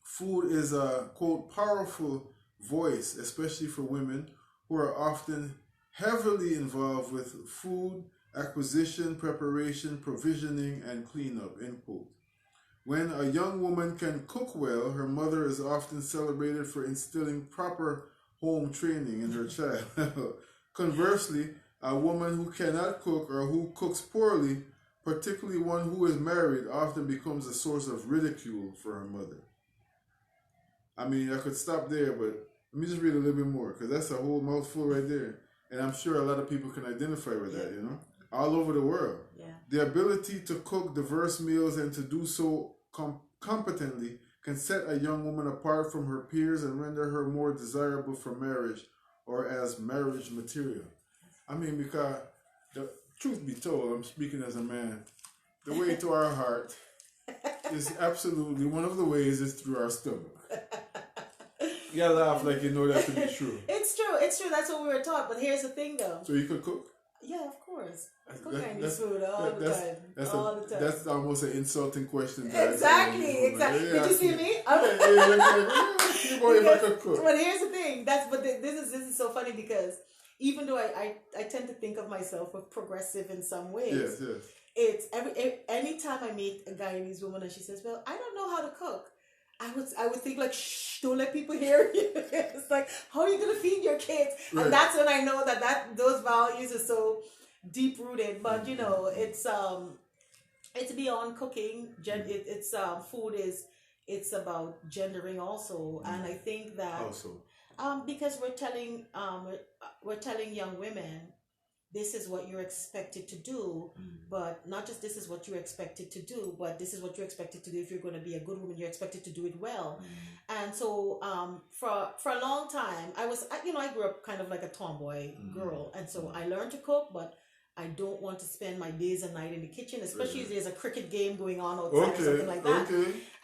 Food is a, quote, powerful voice, especially for women who are often heavily involved with food acquisition, preparation, provisioning, and cleanup, end quote. When a young woman can cook well, her mother is often celebrated for instilling proper home training in her child. Conversely, a woman who cannot cook or who cooks poorly, particularly one who is married, often becomes a source of ridicule for her mother. I mean, I could stop there, but let me just read a little bit more, because that's a whole mouthful right there. And I'm sure a lot of people can identify with that, all over the world. Yeah. The ability to cook diverse meals and to do so competently can set a young woman apart from her peers and render her more desirable for marriage or as marriage material. I mean, because the truth be told, I'm speaking as a man, the way to our heart is absolutely, one of the ways is through our stomach. You gotta laugh like you know that to be true. It's true. That's what we were taught. But here's the thing, though. So you could cook? Yeah, of course. I cook Chinese food all the time. That's almost an insulting question. Exactly. Did you see me? If I could cook. But here's the thing. This is so funny, because even though I tend to think of myself as progressive in some ways, it's anytime I meet a Guyanese woman and she says, "Well, I don't know how to cook," I would think like, shh, don't let people hear you. It's like, how are you gonna feed your kids? Right. And that's when I know that those values are so deep rooted. But it's beyond cooking. Food it's about gendering also, and I think that because we're telling young women, this is what you're expected to do, but not just this is what you're expected to do, but this is what you're expected to do. If you're going to be a good woman, you're expected to do it well. And so for a long time, I grew up kind of like a tomboy girl, and so I learned to cook, but I don't want to spend my days and night in the kitchen, especially if there's a cricket game going on outside or something like that.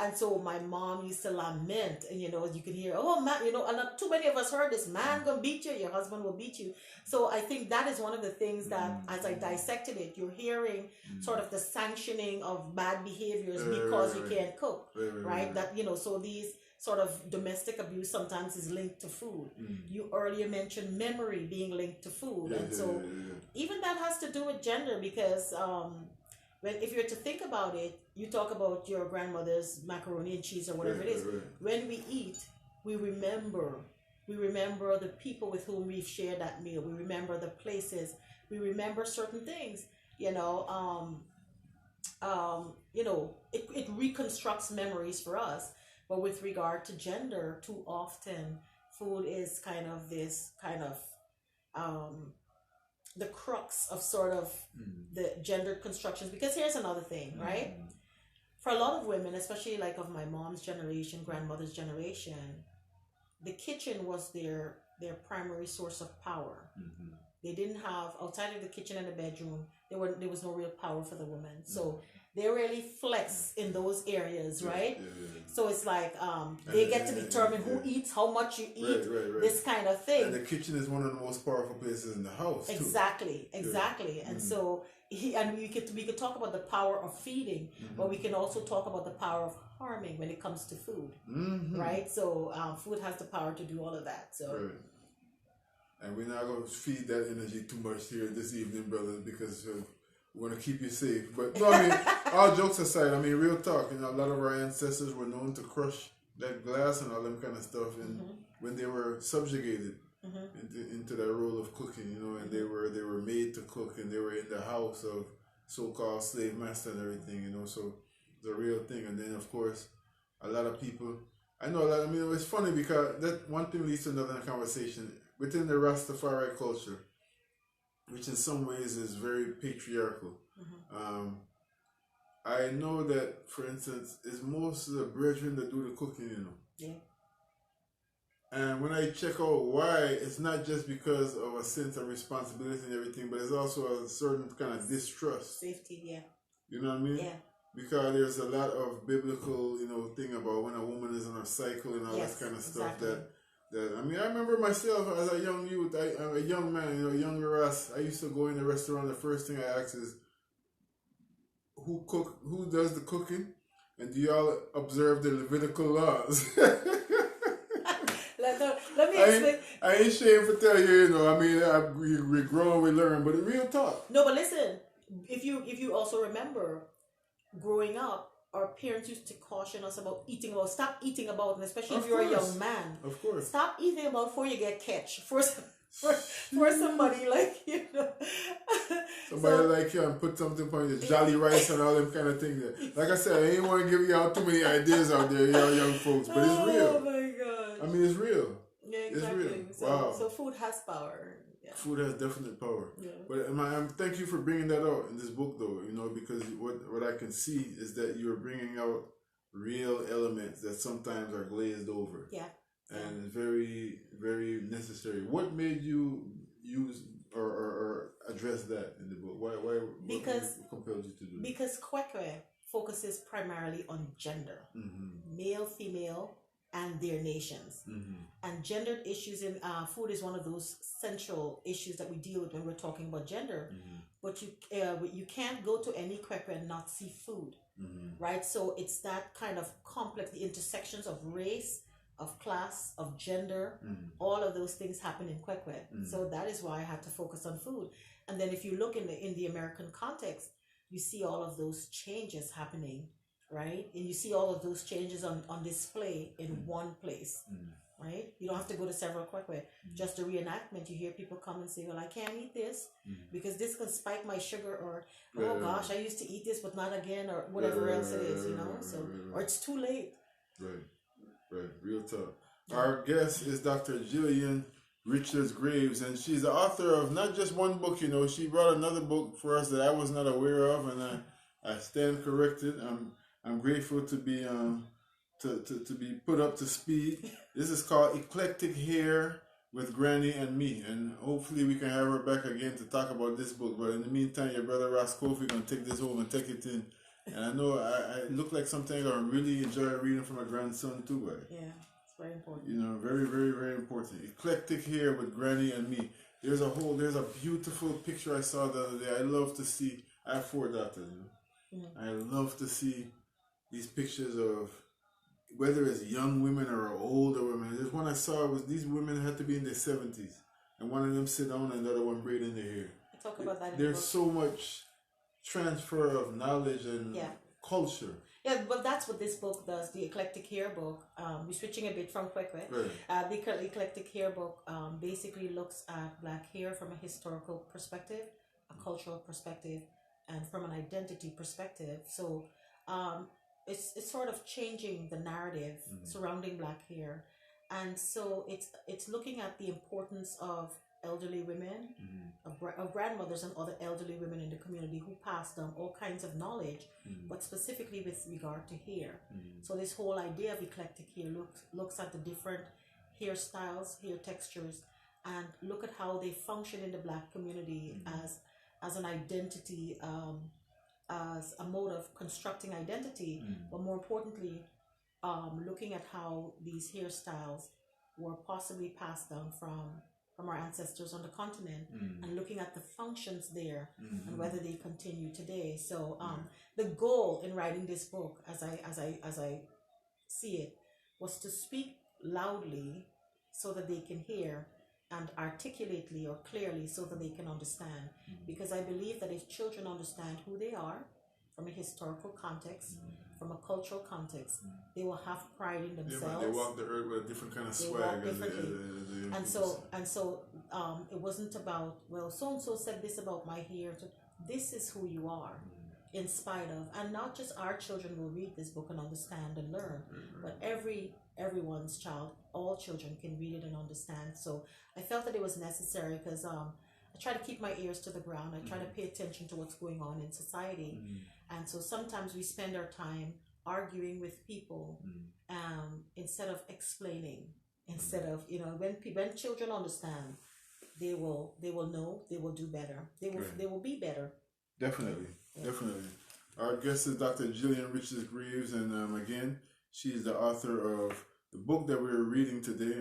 And so my mom used to lament, and you can hear, oh man, and not too many of us heard this, man gonna beat you, your husband will beat you. So I think that is one of the things that as I dissected it, you're hearing sort of the sanctioning of bad behaviors because you can't cook, right? That, so these sort of domestic abuse sometimes is linked to food. You earlier mentioned memory being linked to food. And so even that has to do with gender, because if you're to think about it, you talk about your grandmother's macaroni and cheese or whatever it is. When we eat, we remember the people with whom we've shared that meal. We remember the places. We remember certain things, it reconstructs memories for us. But with regard to gender, too often food is kind of this kind of um, the crux of sort of the gendered constructions. Because here's another thing, right? For a lot of women, especially like of my mom's generation, grandmother's generation, the kitchen was their primary source of power. They didn't have, outside of the kitchen and the bedroom, there was no real power for the woman. So they really flex in those areas, right? So it's like they get to determine who eats, how much you eat, this kind of thing. And the kitchen is one of the most powerful places in the house. Exactly. And so we could talk about the power of feeding, but we can also talk about the power of harming when it comes to food, right? So food has the power to do all of that. So. Right. And we're not going to feed that energy too much here this evening, brothers, because we want to keep you safe. But no, I mean, all jokes aside, I mean, real talk, a lot of our ancestors were known to crush that glass and all them kind of stuff, and when they were subjugated into that role of cooking, and they were made to cook, and they were in the house of so-called slave master and everything, so the real thing. And then, of course, a lot of people, I know a lot, it's funny because that one thing leads to another conversation. Within the Rastafari culture, which in some ways is very patriarchal, I know that, for instance, it's most of the brethren that do the cooking, Yeah. And when I check out why, it's not just because of a sense of responsibility and everything, but it's also a certain kind of distrust. Safety, yeah. You know what I mean? Yeah. Because there's a lot of biblical, thing about when a woman is on her cycle and all that kind of stuff I remember myself as a young youth, a young man, younger us. I used to go in the restaurant. The first thing I ask is, who does the cooking, and do y'all observe the Levitical laws? Let me explain. I ain't ashamed to tell you, we grow, we learn, but it's real talk. No, but listen, if you also remember, growing up, our parents used to caution us about stop eating about, and especially if you're a young man. Of course. Stop eating about before you get catch. For somebody like, Somebody like you and put something on your jolly rice and all them kind of things. Like I said, I ain't want to give y'all too many ideas out there, y'all young folks, but it's real. Oh my God. It's real. Yeah, exactly. It's real. Wow. So food has power. Yeah. Food has definite power. Yeah. But thank you for bringing that out in this book, though. Because what I can see is that you're bringing out real elements that sometimes are glazed over. Yeah. And it's very, very necessary. What made you use or address that in the book? Why what compelled you to do that? Because Kwekwe focuses primarily on gender, male, female, and their nations. And gendered issues in food is one of those central issues that we deal with when we're talking about gender. But you can't go to any Kwekwe and not see food, right? So it's that kind of complex, the intersections of race, of class, of gender, all of those things happen in Kwekwe. So that is why I had to focus on food. And then if you look in the American context, you see all of those changes happening, right? And you see all of those changes on display in one place, right? You don't have to go to several Kwekwe. Just a reenactment, you hear people come and say, well, I can't eat this because this can spike my sugar, or, oh gosh, I used to eat this, but not again, or whatever else it is, or it's too late. Right, real talk. Our guest is Dr. Gillian Richards-Greaves, and she's the author of not just one book, she brought another book for us that I was not aware of, and I stand corrected. I'm grateful to be to be put up to speed. This is called Eclectic Hair with Granny and Me, and hopefully we can have her back again to talk about this book. But in the meantime, your brother Raskofi can take this home and take it in. And I know I look like something I really enjoy reading for my grandson too, but yeah, it's very important. Very, very, very important. Eclectic Hair with Granny and Me. There's a beautiful picture I saw the other day. I love to see. I have 4 daughters. I love to see these pictures of whether it's young women or older women. There's one I saw was these women had to be in their 70s, and one of them sit down and the other one braiding their hair. I talk about that. There's so much transfer of knowledge and culture. Yeah, but that's what this book does, the Eclectic Hair book. We're switching a bit from Kwekwe. Right. The Eclectic Hair book basically looks at black hair from a historical perspective, a cultural perspective, and from an identity perspective. So it's sort of changing the narrative surrounding black hair, and so it's looking at the importance of elderly women, of grandmothers and other elderly women in the community who pass down all kinds of knowledge, but specifically with regard to hair. So this whole idea of eclectic hair looks at the different hairstyles, hair textures, and look at how they function in the black community as an identity, as a mode of constructing identity, but more importantly, looking at how these hairstyles were possibly passed down from our ancestors on the continent, and looking at the functions there and whether they continue today. So the goal in writing this book, as I see it, was to speak loudly so that they can hear, and articulately or clearly so that they can understand. Because I believe that if children understand who they are from a historical context, from a cultural context, they will have pride in themselves. They walk the earth with a different kind of swag. And so it wasn't about, well, so-and-so said this about my hair. This is who you are, in spite of. And not just our children will read this book and understand and learn, but everyone's child, all children can read it and understand. So I felt that it was necessary because I try to keep my ears to the ground. I try to pay attention to what's going on in society. And so sometimes we spend our time arguing with people instead of explaining. Instead of, when children understand, they will know, they will do better. They will be better. Definitely. Our guest is Dr. Gillian Richards-Greaves, and again, she is the author of the book that we're reading today,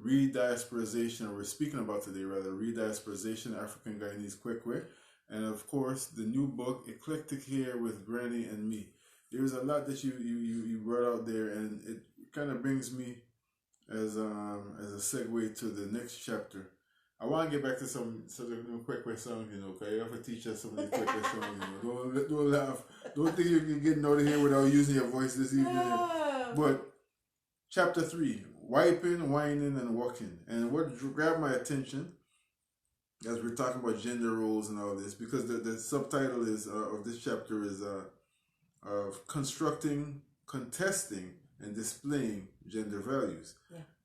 Rediasporization, or we're speaking about today, rather, Rediasporization, African Guyanese Kwekwe, and of course, the new book, Eclectic Hair with Granny and Me. There's a lot that you brought out there, and it kind of brings me as a segue to the next chapter. I want to get back to some of the Kwekwe songs, because you have to teach us some of the Kwekwe songs, Don't laugh. Don't think you're getting out of here without using your voice this evening. But chapter 3, wiping, whining, and walking. And what grabbed my attention as we're talking about gender roles and all this, because the subtitle is of this chapter is of constructing, contesting, and displaying gender values.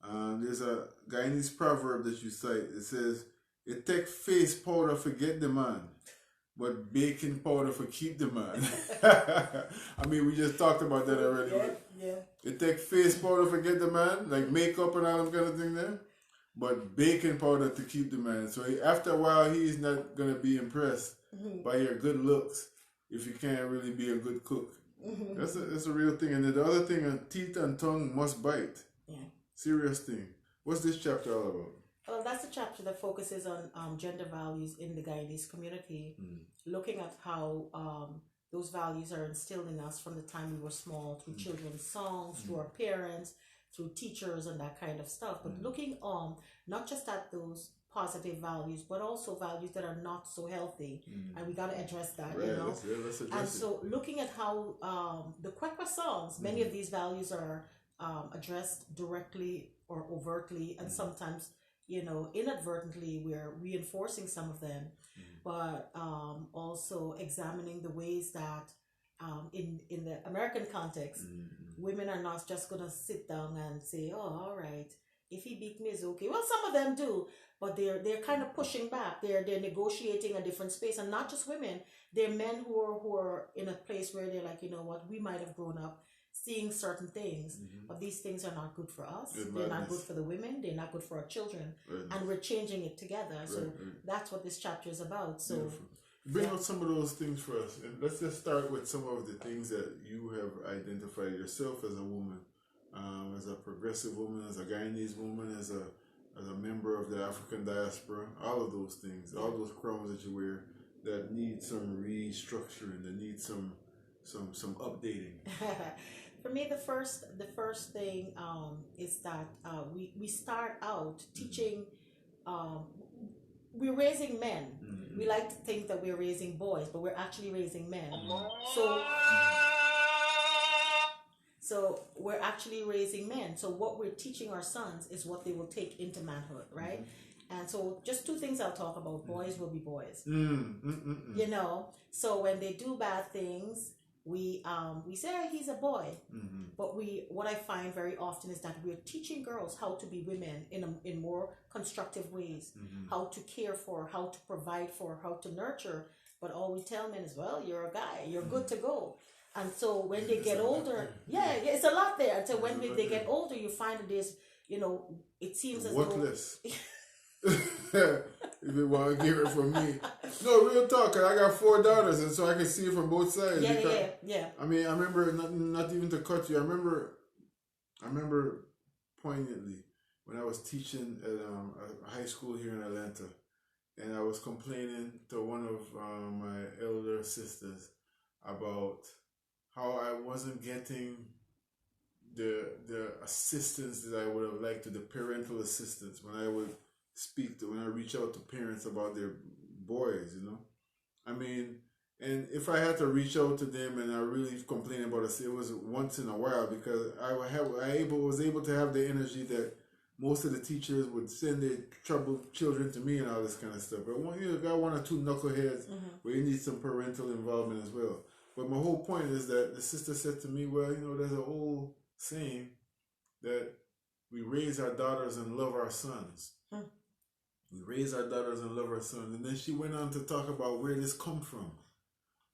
There's a Guyanese proverb that you cite. It says, "It take face powder for get the man, but baking powder for keep the man." I mean, we just talked about that already. It take face powder for get the man, like makeup and all that kind of thing there, but baking powder to keep the man. So after a while, he's not going to be impressed by your good looks if you can't really be a good cook. That's a real thing. And then the other thing, teeth and tongue must bite. Serious thing. What's this chapter all about? Well, that's the chapter that focuses on gender values in the Guyanese community, looking at how those values are instilled in us from the time we were small, through children's songs, through our parents, through teachers and that kind of stuff. But looking not just at those positive values, but also values that are not so healthy. And we got to address that, Let's address and so looking at how the Kwekwe songs, many of these values are addressed directly or overtly, and sometimes, inadvertently, we're reinforcing some of them, but also examining the ways that in the American context, women are not just going to sit down and say, "Oh, all right, if he beat me, it's okay." Well, some of them do, but they're kind of pushing back. They're negotiating a different space, and not just women. They're men who are in a place where they're like, you know what, we might have grown up seeing certain things, but these things are not good for us. They're not good for the women. They're not good for our children, and we're changing it together. So that's what this chapter is about. So bring out some of those things for us, and let's just start with some of the things that you have identified yourself as a woman, as a progressive woman, as a Guyanese woman, as a member of the African diaspora. All of those things, all those crowns that you wear that need some restructuring, that need some updating. For me, the first thing is that we start out teaching. We're raising men. We like to think that we're raising boys, but we're actually raising men. So we're actually raising men. So what we're teaching our sons is what they will take into manhood, right? And so just two things I'll talk about. Boys will be boys. Mm-hmm. You know, so when they do bad things, we say, "Hey, he's a boy." Mm-hmm. But what I find very often is that we're teaching girls how to be women in more constructive ways, how to care for, how to provide for, how to nurture. But all we tell men is, "Well, you're a guy, you're good to go." And so when they get older, it's a lot there. Until when they get older, you find that there's, it seems as worthless. If you want to hear it from me. No, real talk. I got 4 daughters, and so I can see it from both sides. Yeah. I mean, I remember, not even to cut you, I remember poignantly when I was teaching at a high school here in Atlanta, and I was complaining to one of my elder sisters about how I wasn't getting the assistance that I would have liked, the parental assistance, when I reach out to parents about their boys, I mean, and if I had to reach out to them and I really complain about it, it was once in a while, because I was able to have the energy that most of the teachers would send their troubled children to me and all this kind of stuff. But you got 1 or 2 knuckleheads where you need some parental involvement as well. But my whole point is that the sister said to me, well, there's an old saying that we raise our daughters and love our sons. We raise our daughters and love our sons. And then she went on to talk about where this come from.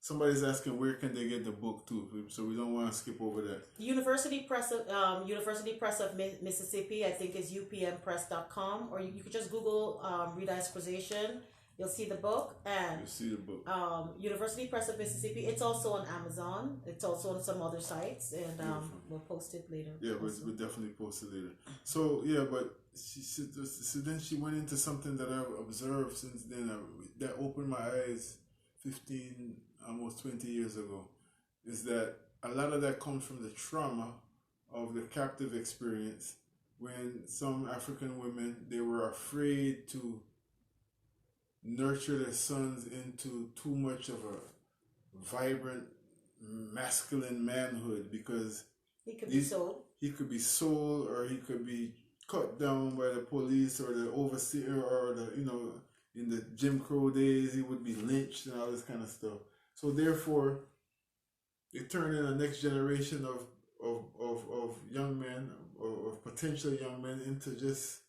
Somebody's asking where can they get the book too, so we don't want to skip over that. University Press of Mississippi, I think, is upmpress.com, or you could just Google Rediasporization. You'll see the book, and University Press of Mississippi. It's also on Amazon. It's also on some other sites, and we'll post it later. Yeah, we'll definitely post it later. So but then she went into something that I've observed since then that opened my eyes 15, almost 20 years ago, is that a lot of that comes from the trauma of the captive experience, when some African women, they were afraid to nurture their sons into too much of a vibrant masculine manhood, because he could be sold. He could be sold, or he could be cut down by the police or the overseer, or in the Jim Crow days he would be lynched and all this kind of stuff. So therefore, they turn in a next generation of young men, or potential young men, into just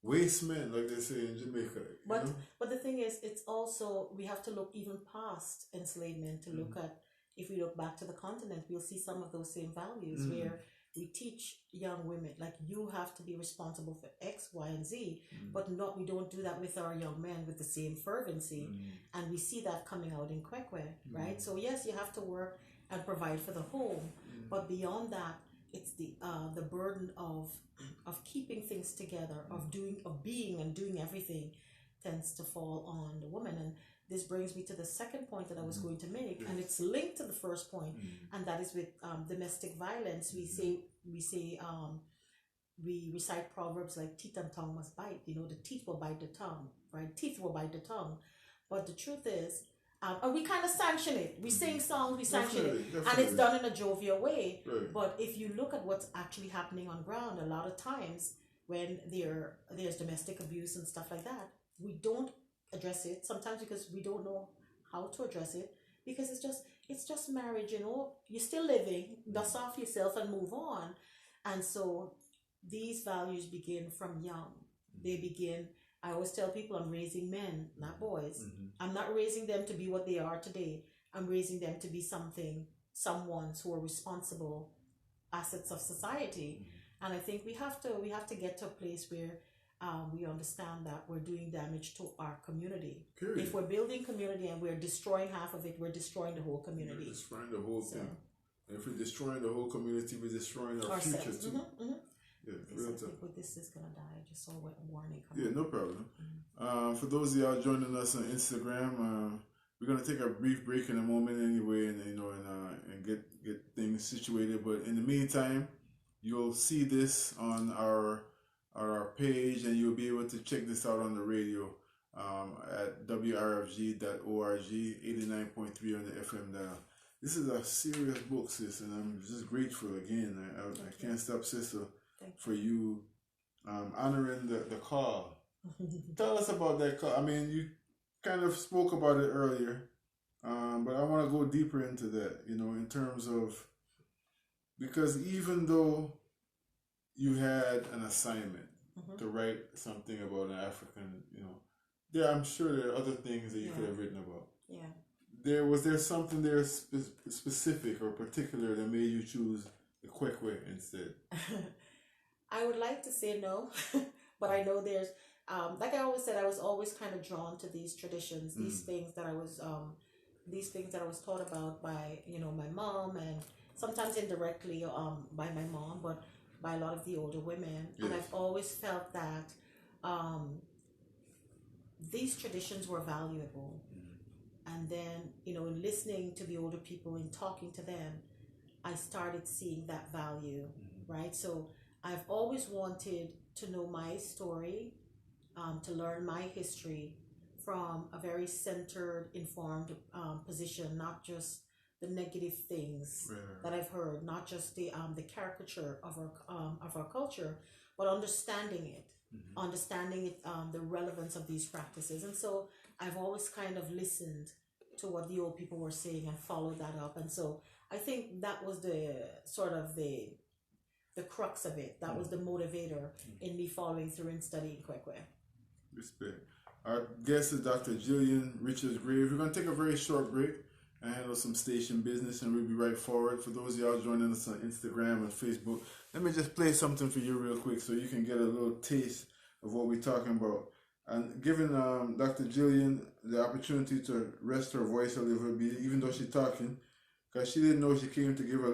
waste men, like they say in Jamaica. But the thing is, it's also, we have to look even past enslavement to look at, if we look back to the continent, we'll see some of those same values where we teach young women, like, you have to be responsible for X, Y, and Z, but we don't do that with our young men with the same fervency. And we see that coming out in Kwekwe, right? So yes, you have to work and provide for the home, but beyond that, it's the burden of keeping things together, of being and doing everything, tends to fall on the woman. And this brings me to the second point that I was going to make, and it's linked to the first point, and that is with domestic violence. We recite proverbs like teeth and tongue must bite. The teeth will bite the tongue, right? Teeth will bite the tongue. But the truth is, and we kind of sanction it. We sing songs, we sanction it. Definitely. And it's done in a jovial way. Right. But if you look at what's actually happening on ground, a lot of times when there's domestic abuse and stuff like that, we don't address it. Sometimes because we don't know how to address it. Because it's just marriage, You're still living, dust off yourself and move on. And so these values begin from young. They begin... I always tell people I'm raising men, not boys. I'm not raising them to be what they are today. I'm raising them to be someone who are responsible assets of society. And I think we have to get to a place where we understand that we're doing damage to our community. Period. If we're building community and we're destroying half of it, we're destroying the whole community. We're destroying the whole thing. If we're destroying the whole community, we're destroying our future too. Yeah, real time. This is gonna die. I just saw a warning coming. Yeah, no problem. For those of y'all joining us on Instagram, we're gonna take a brief break in a moment anyway, and get things situated. But in the meantime, you'll see this on our page, and you'll be able to check this out on the radio at WRFG.org, 89.3 on the FM dial. This is a serious book, sis, and I'm just grateful again. I can't stop, sister, for you honoring the call Tell us about that. I mean, you kind of spoke about it earlier, but I want to go deeper into that, in terms of, because even though you had an assignment to write something about an African, I'm sure there are other things that you could have written about. Yeah. Was there something there specific or particular that made you choose the Kwekwe instead? I would like to say no, but I know there's, like I always said, I was always kind of drawn to these traditions, these things that I was taught about by, my mom, and sometimes indirectly by my mom, but by a lot of the older women. Yes. And I've always felt that these traditions were valuable. And then, in listening to the older people and talking to them, I started seeing that value, right? So I've always wanted to know my story, to learn my history from a very centered, informed position, not just the negative things that I've heard, not just the caricature of our culture, but understanding it, the relevance of these practices. And so I've always kind of listened to what the old people were saying and followed that up. And so I think that was the sort of the crux of it. That was the motivator in me following through and studying Kwekwe. Respect. Our guest is Dr. Gillian Richards-Greaves. We're going to take a very short break and handle some station business, and we'll be right forward. For those of y'all joining us on Instagram and Facebook, let me just play something for you real quick so you can get a little taste of what we're talking about. And giving Dr. Gillian the opportunity to rest her voice a little bit, even though she's talking, because she didn't know she came to give a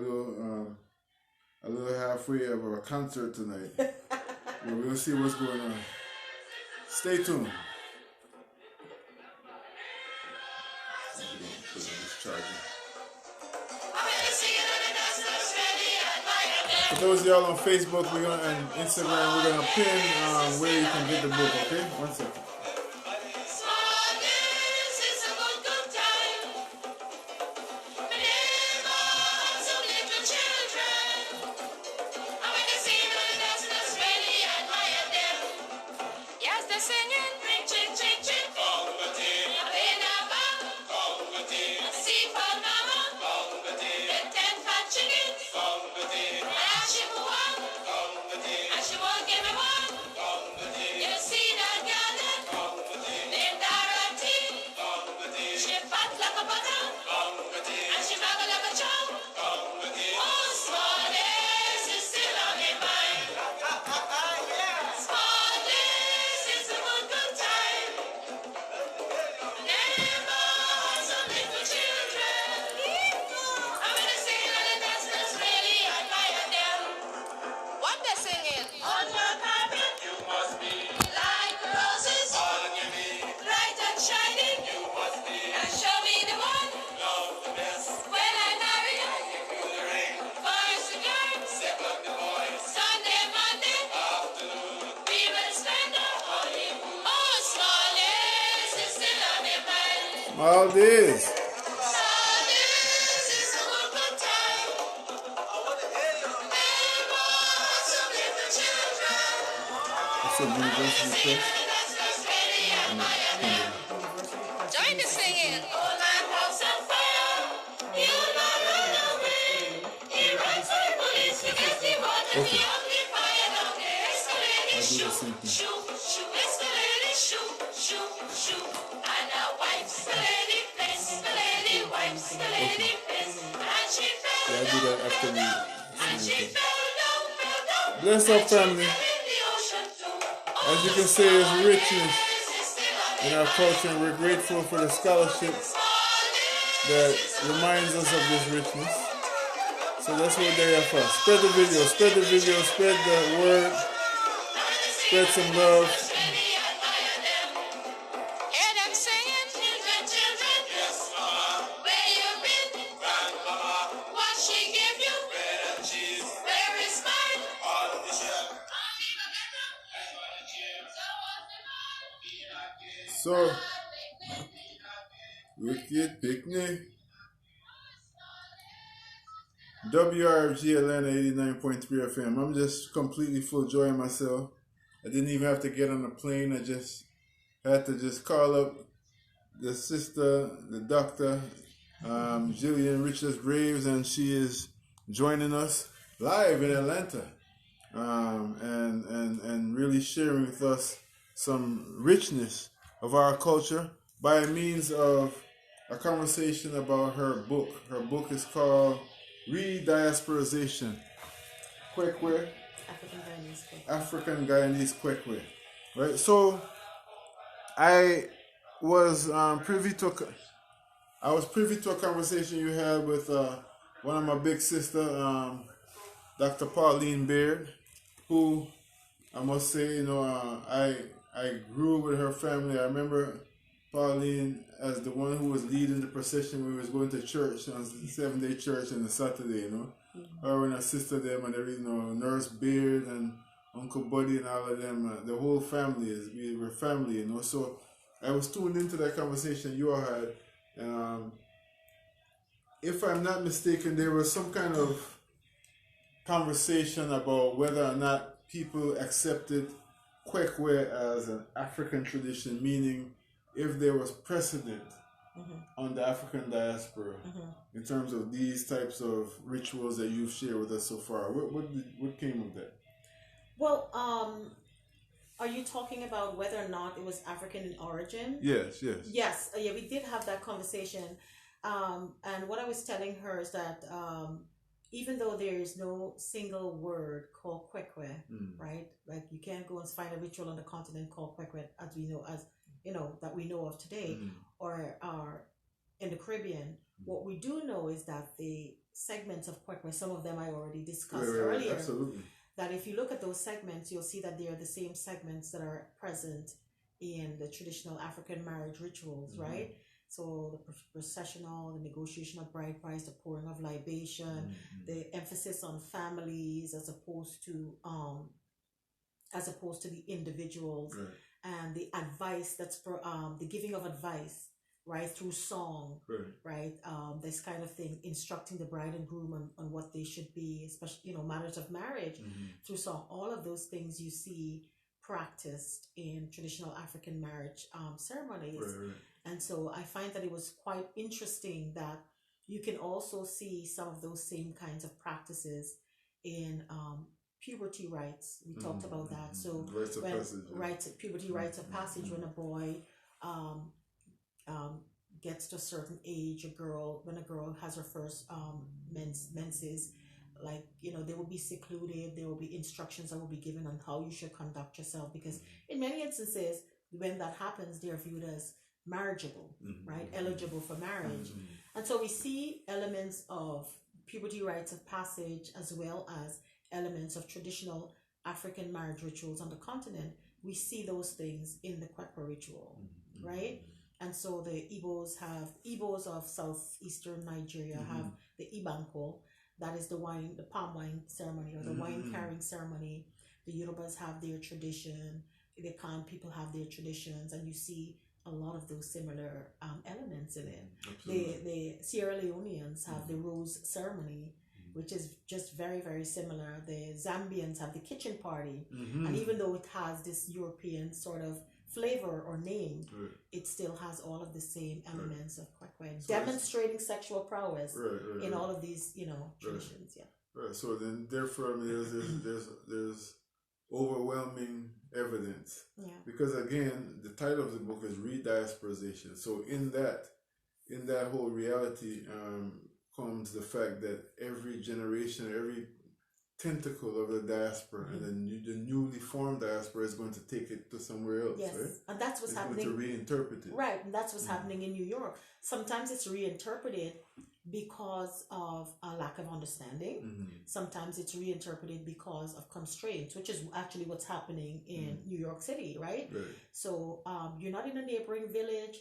little halfway of a concert tonight. We'll see what's going on. Stay tuned. For those of y'all on Facebook and Instagram, we're gonna pin where you can get the book. Okay, 1 second. Maldives. Join the singing. Okay. I do the same thing. Okay. Yeah, I do that after we. Bless our family. As you can see, it's richness in our culture, and we're grateful for the scholarship that reminds us of this richness. So that's what they are for. Spread the video, spread the word, spread some love. So, Wicked Picnic. WRFG Atlanta 89.3 FM. I'm just completely full joy myself. I didn't even have to get on a plane. I just had to just call up the sister, the doctor, Gillian Richards-Greaves, and she is joining us live in Atlanta, and really sharing with us some richness of our culture by means of a conversation about her book. Her book is called Rediasporization, Kwekwe, African Guyanese Kwekwe. Right? So I was privy to a conversation you had with one of my big sister, Dr. Pauline Baird, who I must say, I grew with her family. I remember Pauline as the one who was leading the procession when we was going to church on the 7-day church on the Saturday, Her and her sister them and everything, Nurse Beard and Uncle Buddy and all of them, the whole family, we were family, So I was tuned into that conversation you all had, and if I'm not mistaken, there was some kind of conversation about whether or not people accepted Kwekwe as an African tradition, meaning if there was precedent on the African diaspora in terms of these types of rituals that you've shared with us so far. What came of that? Well, are you talking about whether or not it was African in origin? Yes. Yes, yeah, we did have that conversation. And what I was telling her is that even though there is no single word called Kwekwe, right? Like you can't go and find a ritual on the continent called Kwekwe that we know of today, or in the Caribbean. What we do know is that the segments of Kwekwe, some of them I already discussed earlier. Absolutely. That if you look at those segments, you'll see that they are the same segments that are present in the traditional African marriage rituals, right? So the processional, the negotiation of bride price, the pouring of libation, the emphasis on families as opposed to the individuals, and the advice the giving of advice, right, through song, right, this kind of thing, instructing the bride and groom on what they should be, especially matters of marriage through song. All of those things you see practiced in traditional African marriage ceremonies. And so I find that it was quite interesting that you can also see some of those same kinds of practices in puberty rites. We talked about that. So puberty rites of passage, when a boy gets to a certain age, when a girl has her first menses, they will be secluded. There will be instructions that will be given on how you should conduct yourself, because in many instances, when that happens, they are viewed as marriageable, right? Eligible for marriage. And so we see elements of puberty rites of passage as well as elements of traditional African marriage rituals on the continent. We see those things in the Kwekwe ritual, right? And so the Igbos of southeastern Nigeria have the Ibanko, that is the palm wine ceremony, or the wine carrying ceremony. The Yorubas have their tradition. The Kan people have their traditions, and you see a lot of those similar elements in it. The Sierra Leoneans have the rose ceremony, which is just very, very similar. The Zambians have the kitchen party, and even though it has this European sort of flavor or name, it still has all of the same elements of Kwekwe, demonstrating sexual prowess in all of these, traditions. Right. So then, therefore, there's overwhelming evidence. Because again, the title of the book is Rediasporization. So in that whole reality comes the fact that every generation, every tentacle of the diaspora and the newly formed diaspora is going to take it to somewhere else, right? And that's what's happening. Going to reinterpret it. Right, and that's what's happening in New York. Sometimes it's reinterpreted because of a lack of understanding. Sometimes it's reinterpreted because of constraints, which is actually what's happening in New York City, right? So you're not in a neighboring village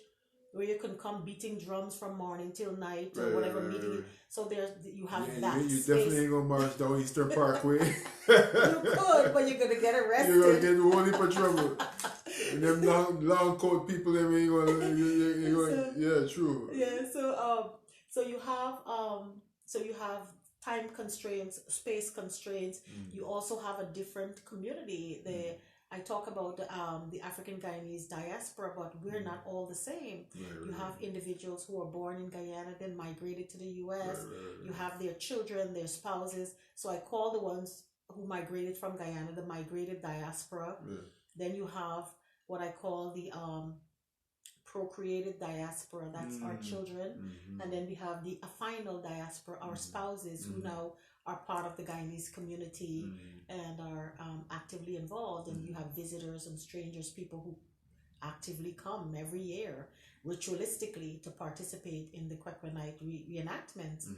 where you can come beating drums from morning till night or whatever meeting. So you have that. You definitely ain't gonna march down Eastern Parkway. You could, but you're gonna get arrested. You're gonna get in one heap of trouble. And them long coat people, they ain't gonna. Yeah, true. Yeah. So you have time constraints, space constraints. You also have a different community. I talk about the African Guyanese diaspora, but we're not all the same. You have individuals who are born in Guyana, then migrated to the U.S. You have their children, their spouses. So I call the ones who migrated from Guyana the migrated diaspora. Then you have what I call the procreated diaspora, that's our children. And then we have the final diaspora, our spouses who now are part of the Guyanese community and are actively involved. And you have visitors and strangers, people who actively come every year ritualistically to participate in the Kwekwe Night reenactments.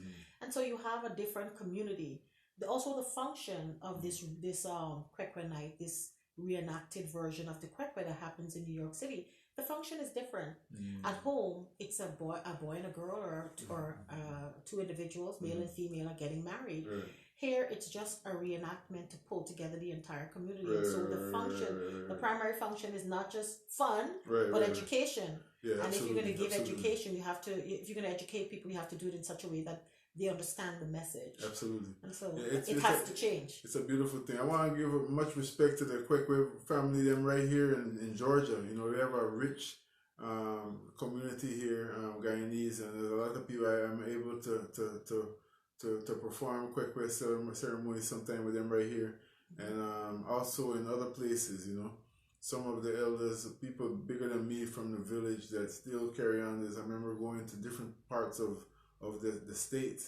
And so you have a different community. Also the function of this Kwekwe Night, this reenacted version of the Kwekwe that happens in New York City, the function is different. At home, it's a boy and a girl, or two individuals, male and female, are getting married. Here, it's just a reenactment to pull together the entire community. And so the function, the primary function is not just fun, but education. And if you're going to give education, you have to, if you're going to educate people, you have to do it in such a way that they understand the message. Absolutely. And so it has to change. It's a beautiful thing. I want to give much respect to the Kwekwe family, them right here in Georgia. You know, they have a rich community here, Guyanese, and there's a lot of people I am able to perform Kwekwe ceremonies sometime with them right here. And also in other places, you know. Some of the elders, people bigger than me from the village that still carry on this. I remember going to different parts of the state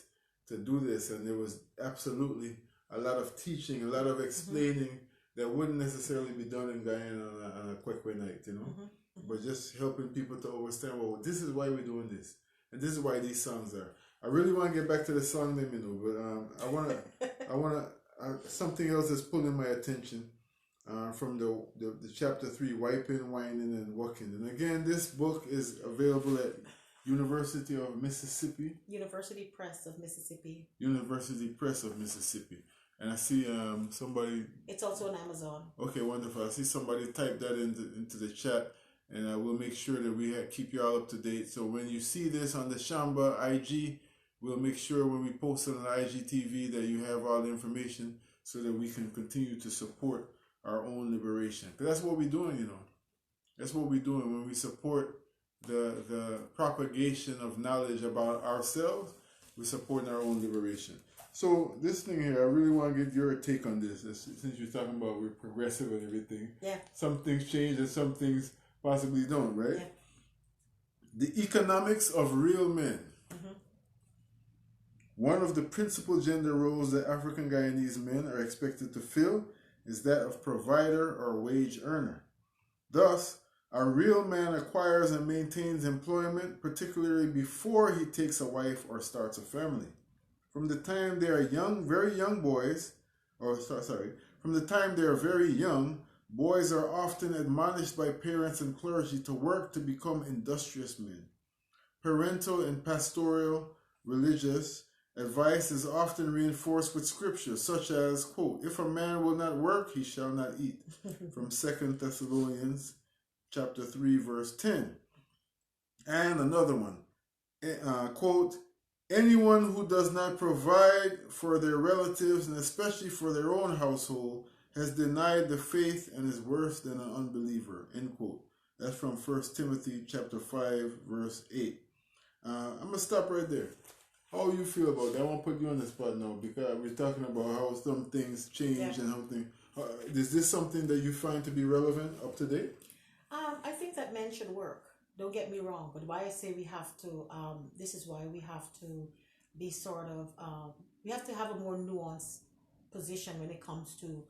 to do this, and there was absolutely a lot of teaching, a lot of explaining that wouldn't necessarily be done in Guyana on a Kwekwe night, you know, but just helping people to understand, well, this is why we're doing this, and this is why these songs are. I really want to get back to the song name, you know, but I want to something else that's pulling my attention from the chapter 3, Wiping, Whining, and Walking. And again, this book is available at University of Mississippi. University Press of Mississippi. University Press of Mississippi. And I see somebody... It's also on Amazon. Okay, wonderful. I see somebody type that into the chat, and I will make sure that we keep you all up to date. So when you see this on the SHAMBA IG, we'll make sure when we post it on the IGTV that you have all the information so that we can continue to support our own liberation. Because that's what we're doing, you know. That's what we're doing when we support the propagation of knowledge about ourselves. We're supporting our own liberation. So this thing here, I really want to get your take on this. Since you're talking about we're progressive and everything. Yeah. Some things change and some things possibly don't, right? Yeah. The economics of real men. One of the principal gender roles that African Guyanese men are expected to fill is that of provider or wage earner. Thus, a real man acquires and maintains employment, particularly before he takes a wife or starts a family. From the time they are young, very young boys, from the time they are very young, boys are often admonished by parents and clergy to work to become industrious men. Parental and pastoral, religious advice is often reinforced with scripture, such as, quote, if a man will not work, he shall not eat, from 2 Thessalonians chapter 3, verse 10. And another one, quote, anyone who does not provide for their relatives, and especially for their own household, has denied the faith and is worse than an unbeliever, end quote. That's from 1 Timothy chapter 5, verse 8. I'm going to stop right there. How you feel about that? I won't put you on the spot now because we're talking about how some things change and how things... is this something that you find to be relevant, up to date? I think that men should work. Don't get me wrong, but why I say we have to, this is why we have to be sort of, we have to have a more nuanced position when it comes to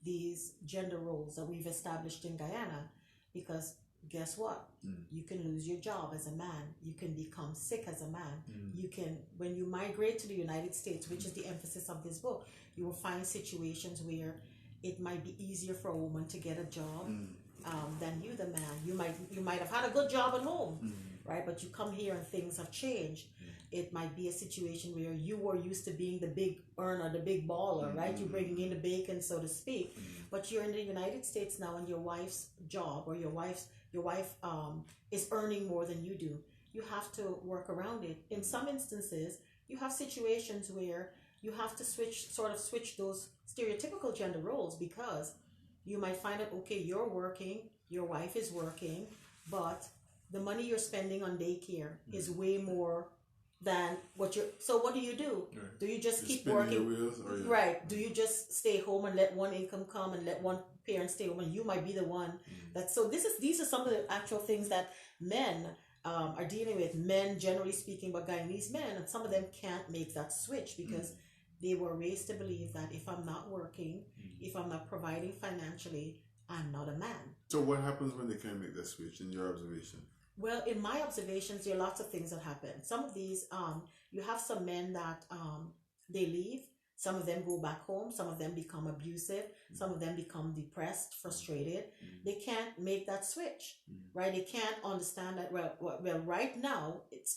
these gender roles that we've established in Guyana, because guess what? You can lose your job as a man. You can become sick as a man. You can, when you migrate to the United States, which is the emphasis of this book, you will find situations where it might be easier for a woman to get a job than you, the man. You might have had a good job at home, right? But you come here and things have changed. It might be a situation where you were used to being the big earner, the big baller, right? You're bringing in the bacon, so to speak. But you're in the United States now, and your wife's job or your wife is earning more than you do. You have to work around it. In some instances, you have situations where you have to switch those stereotypical gender roles, because you might find out, okay, you're working, your wife is working, but the money you're spending on daycare is way more than what you're. So what do? Right. Do you just You're keep spinning working? your wheels, or Right. Do you just stay home and let one income come and let one parent stay home, and you might be the one that. So these are some of the actual things that men are dealing with. Men, generally speaking, but Guyanese men, and some of them can't make that switch because they were raised to believe that if I'm not working, if I'm not providing financially, I'm not a man. So what happens when they can't make that switch, in your observation? Well, in my observations, there are lots of things that happen. Some of these, you have some men that they leave. Some of them go back home. Some of them become abusive. Some of them become depressed, frustrated. They can't make that switch, right? They can't understand that. Well, right now, it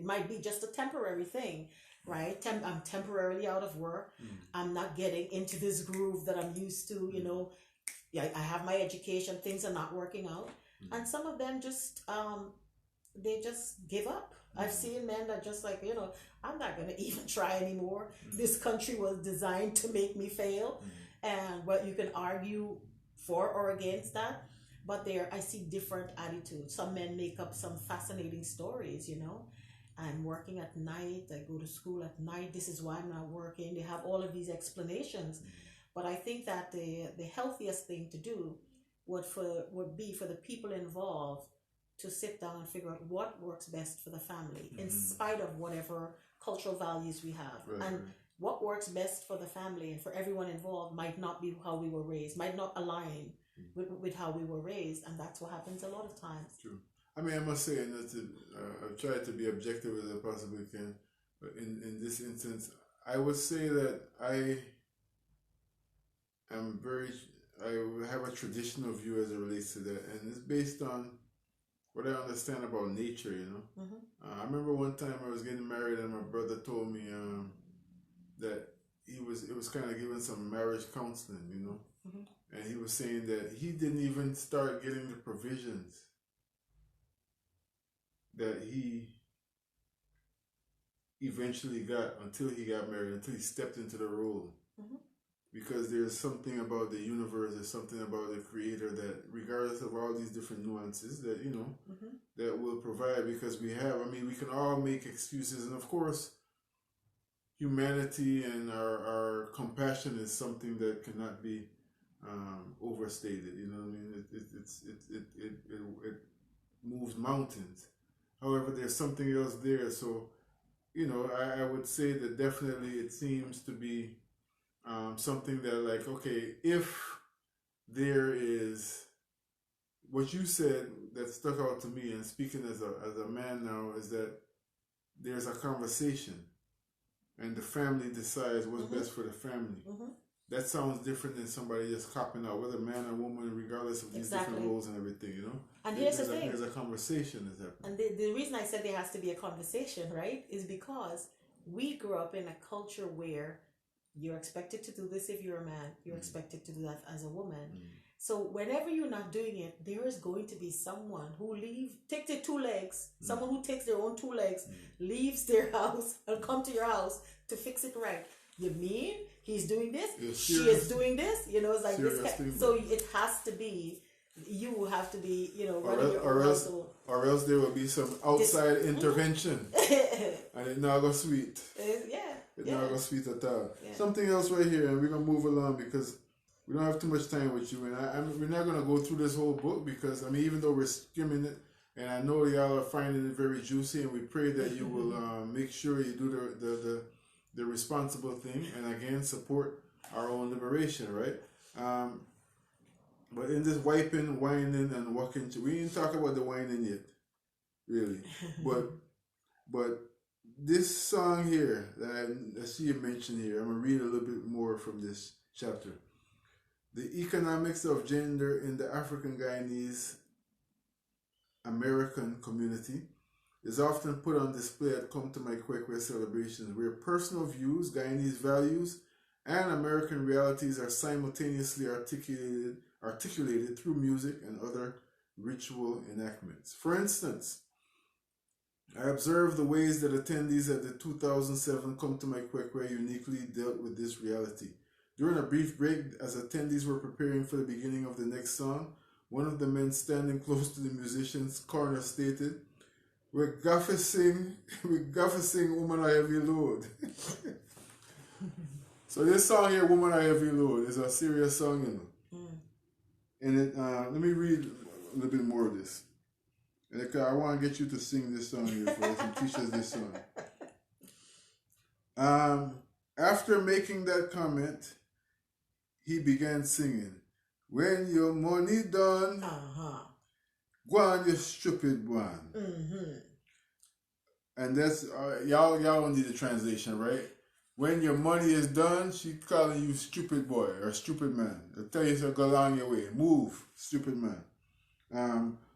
might be just a temporary thing, right? I'm temporarily out of work. I'm not getting into this groove that I'm used to. Yeah, I have my education. Things are not working out. And some of them just they just give up. I've seen men that just like, I'm not going to even try anymore. This country was designed to make me fail. And what you can argue for or against that, but I see different attitudes. Some men make up some fascinating stories. I'm working at night, I go to school at night, this is why I'm not working. They have all of these explanations. But I think that the healthiest thing to do would be for the people involved to sit down and figure out what works best for the family, in spite of whatever cultural values we have. Right, and what works best for the family and for everyone involved might not be how we were raised, might not align with how we were raised, and that's what happens a lot of times. True. I mean, I must say, and I've tried to be objective as I possibly can, but in this instance, I would say that I have a traditional view as it relates to that, and it's based on what I understand about nature, I remember one time I was getting married and my brother told me that it was kind of giving some marriage counseling, and he was saying that he didn't even start getting the provisions that he eventually got until he got married, until he stepped into the role. Because there's something about the universe, there's something about the creator that, regardless of all these different nuances, that, that will provide, because we can all make excuses. And of course, humanity and our compassion is something that cannot be overstated. It moves mountains. However, there's something else there. So, I would say that definitely it seems to be something that, like, okay, if there is what you said that stuck out to me, and speaking as a man now, is that there's a conversation and the family decides what's best for the family. That sounds different than somebody just copping out, whether man or woman, regardless of these different roles and everything, And here's the thing. There's a conversation that's happening. And the reason I said there has to be a conversation, right, is because we grew up in a culture where you're expected to do this if you're a man. You're expected to do that as a woman. So whenever you're not doing it, there is going to be someone who takes their 2 legs, someone who takes their own 2 legs, leaves their house and come to your house to fix it right. You mean he's doing this? She is doing this? It's like this. So it has to be, you have to be, or else there will be some outside intervention. And it not go sweet. It not go sweet at all. Something else right here, and we're going to move along because we don't have too much time with you. And we're not going to go through this whole book because, even though we're skimming it, and I know y'all are finding it very juicy, and we pray that you will make sure you do the responsible thing, and again, support our own liberation, right? But in this wiping, whining, and walking, we didn't talk about the whining yet, really. But this song here that I see you mentioned here, I'm going to read a little bit more from this chapter. The economics of gender in the African Guyanese American community is often put on display at Come to My Kwekwe celebrations, where personal views, Guyanese values, and American realities are simultaneously articulated through music and other ritual enactments. For instance, I observed the ways that attendees at the 2007 Come to My Kwekwe uniquely dealt with this reality. During a brief break, as attendees were preparing for the beginning of the next song, one of the men standing close to the musician's corner stated, "We're gaffing Woman a Heavy Load." So this song here, Woman a Heavy Load, is a serious song, you know. And it, let me read a little bit more of this. And I want to get you to sing this song here for us and teach us this song. After making that comment, he began singing, "When your money done, go on, you stupid one." And that's, y'all don't need the translation, right? When your money is done, she calling you stupid boy or stupid man. They'll tell you to go along your way. Move, stupid man.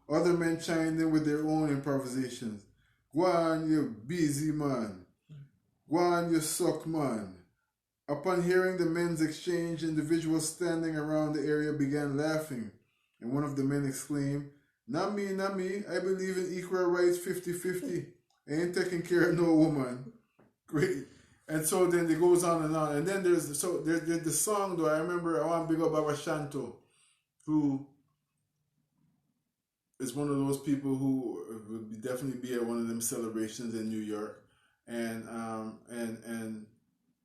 Other men chimed in with their own improvisations. "Go on, you busy man. Go on, you suck man." Upon hearing the men's exchange, individuals standing around the area began laughing, and one of the men exclaimed, "Not me, not me. I believe in equal rights 50-50. I ain't taking care of no woman." Great. And so then it goes on. And then there's the song, though. I remember, I want to big up Baba Shanto, who is one of those people who would definitely be at one of them celebrations in New York. And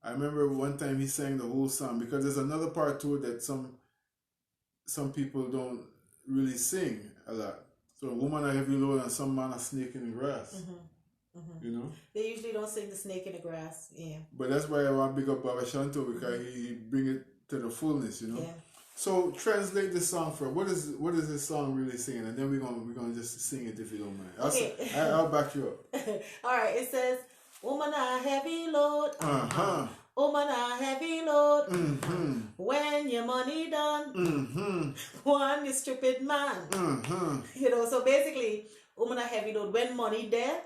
I remember one time he sang the whole song, because there's another part to it that some people don't really sing a lot. So Woman a Heavy Load and Some Man a Snake in the Grass. You know? They usually don't sing the snake in the grass, yeah. But that's why I want to big up Baba Shanto, because he bring it to the fullness, you know? Yeah. So translate this song for what is this song really saying, and then we're gonna just sing it if you don't mind. I'll back you up. All right, it says, "Woman a heavy load, woman a heavy load. When your money done, one you stupid man." You know, so basically, woman a heavy load. When money there,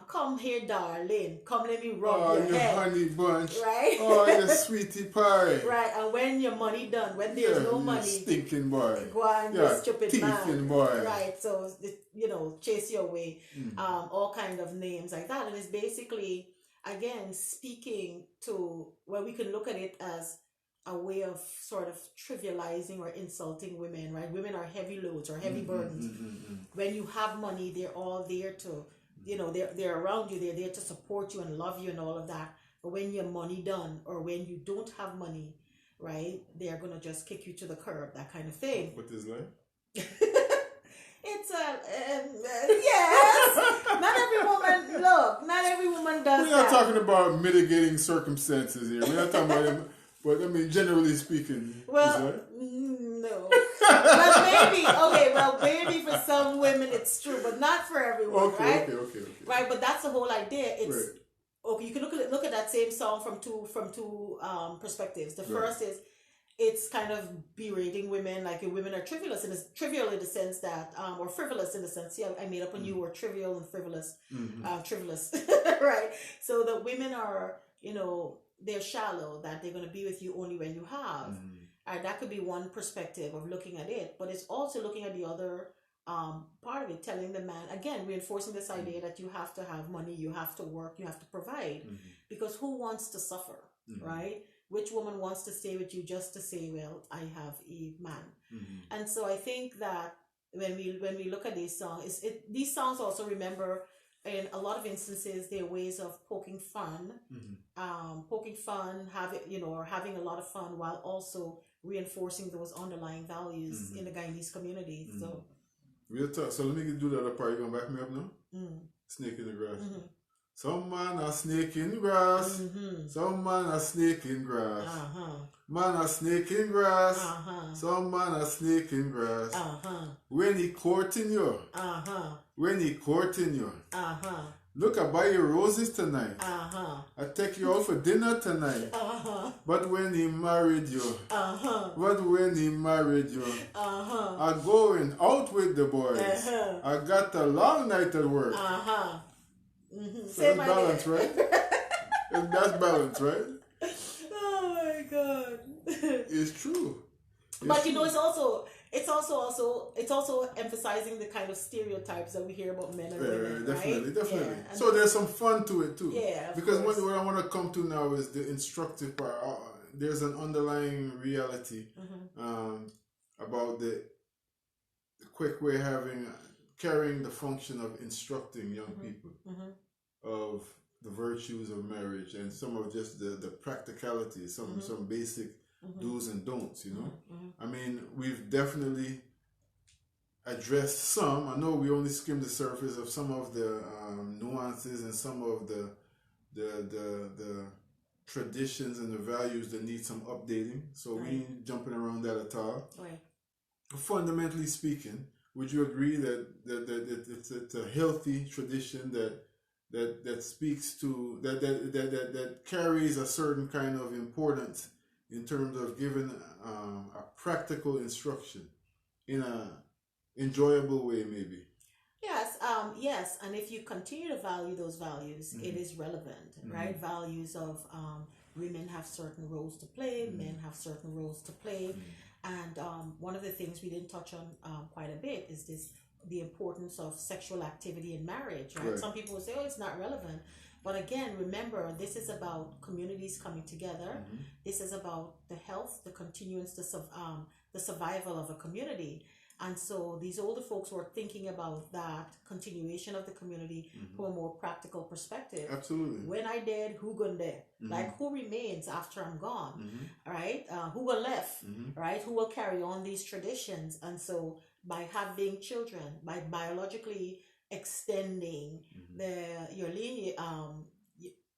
come here, darling. Come, let me rub your head. Honey bunch. Right? Oh, you sweetie pie. Right, and when your money done, when there's no money, stinking boy. go on, you stupid man. Boy. Right, so, you know, chase your way. All kind of names like that. And it's basically, again, speaking to where we can look at it as a way of sort of trivializing or insulting women, right? Women are heavy loads or heavy burdens. When you have money, they're all there to, you know, they're around you, they're there to support you and love you and all of that. But when your money done, or when you don't have money, right, they're gonna just kick you to the curb, that kind of thing. What is that? It's yes. Not every woman does. We're not talking about mitigating circumstances here. We're not talking about them, but I mean, generally speaking. Well, no. Well, maybe for some women it's true, but not for everyone, right? Okay. Right, but that's the whole idea. It's right. Okay. You can look at that same song from two perspectives. The first is it's kind of berating women, like women are trivial in the sense that, or frivolous in the sense. Yeah, I made up a new word: trivial and frivolous. Frivolous, right? So the women are, you know, they're shallow. That they're going to be with you only when you have. That could be one perspective of looking at it, but it's also looking at the other part of it, telling the man, again, reinforcing this idea that you have to have money, you have to work, you have to provide, because who wants to suffer, right? Which woman wants to stay with you just to say, well, I have a man? And so I think that when we look at these songs, these songs also, remember, in a lot of instances, they're ways of poking fun, or having a lot of fun while also reinforcing those underlying values in the Guyanese community. So real talk. So let me do the other part. You gonna back me up now? Snake in the grass. Some man a snake in grass. Some man a snake in grass. Man a snake in grass. Some man a snake in grass. When he courting you. When he courting you. Look, I buy you roses tonight. I take you out for dinner tonight. But when he married you. But when he married you. I'm going out with the boys. I got a long night at work. So that's balance, right? That's balance, right? Oh my God. It's true. But you know, it's also emphasizing the kind of stereotypes that we hear about men and women. Definitely. Yeah. So there's some fun to it too. Yeah. Because what I want to come to now is the instructive part. there's an underlying reality about the Kwekwe carrying the function of instructing young people of the virtues of marriage and some of just the practicalities, some basic do's and don'ts, you know. I mean, we've definitely addressed some. I know we only skimmed the surface of some of the nuances and some of the traditions and the values that need some updating. So we ain't jumping around that at all. Right. Fundamentally speaking, would you agree that it's a healthy tradition that speaks to that carries a certain kind of importance in terms of giving a practical instruction in a enjoyable way, maybe? Yes, and if you continue to value those values, it is relevant, right? Values of women have certain roles to play, men have certain roles to play, and one of the things we didn't touch on quite a bit is the importance of sexual activity in marriage, right? Some people will say, oh, it's not relevant. But again, remember, this is about communities coming together. This is about the health, the continuance, the survival of a community. And so these older folks were thinking about that continuation of the community from a more practical perspective. Absolutely. When I dead, who gonna there? Like, who remains after I'm gone? Right? Who will left? Right? Who will carry on these traditions? And so by having children, by biologically extending your lineage,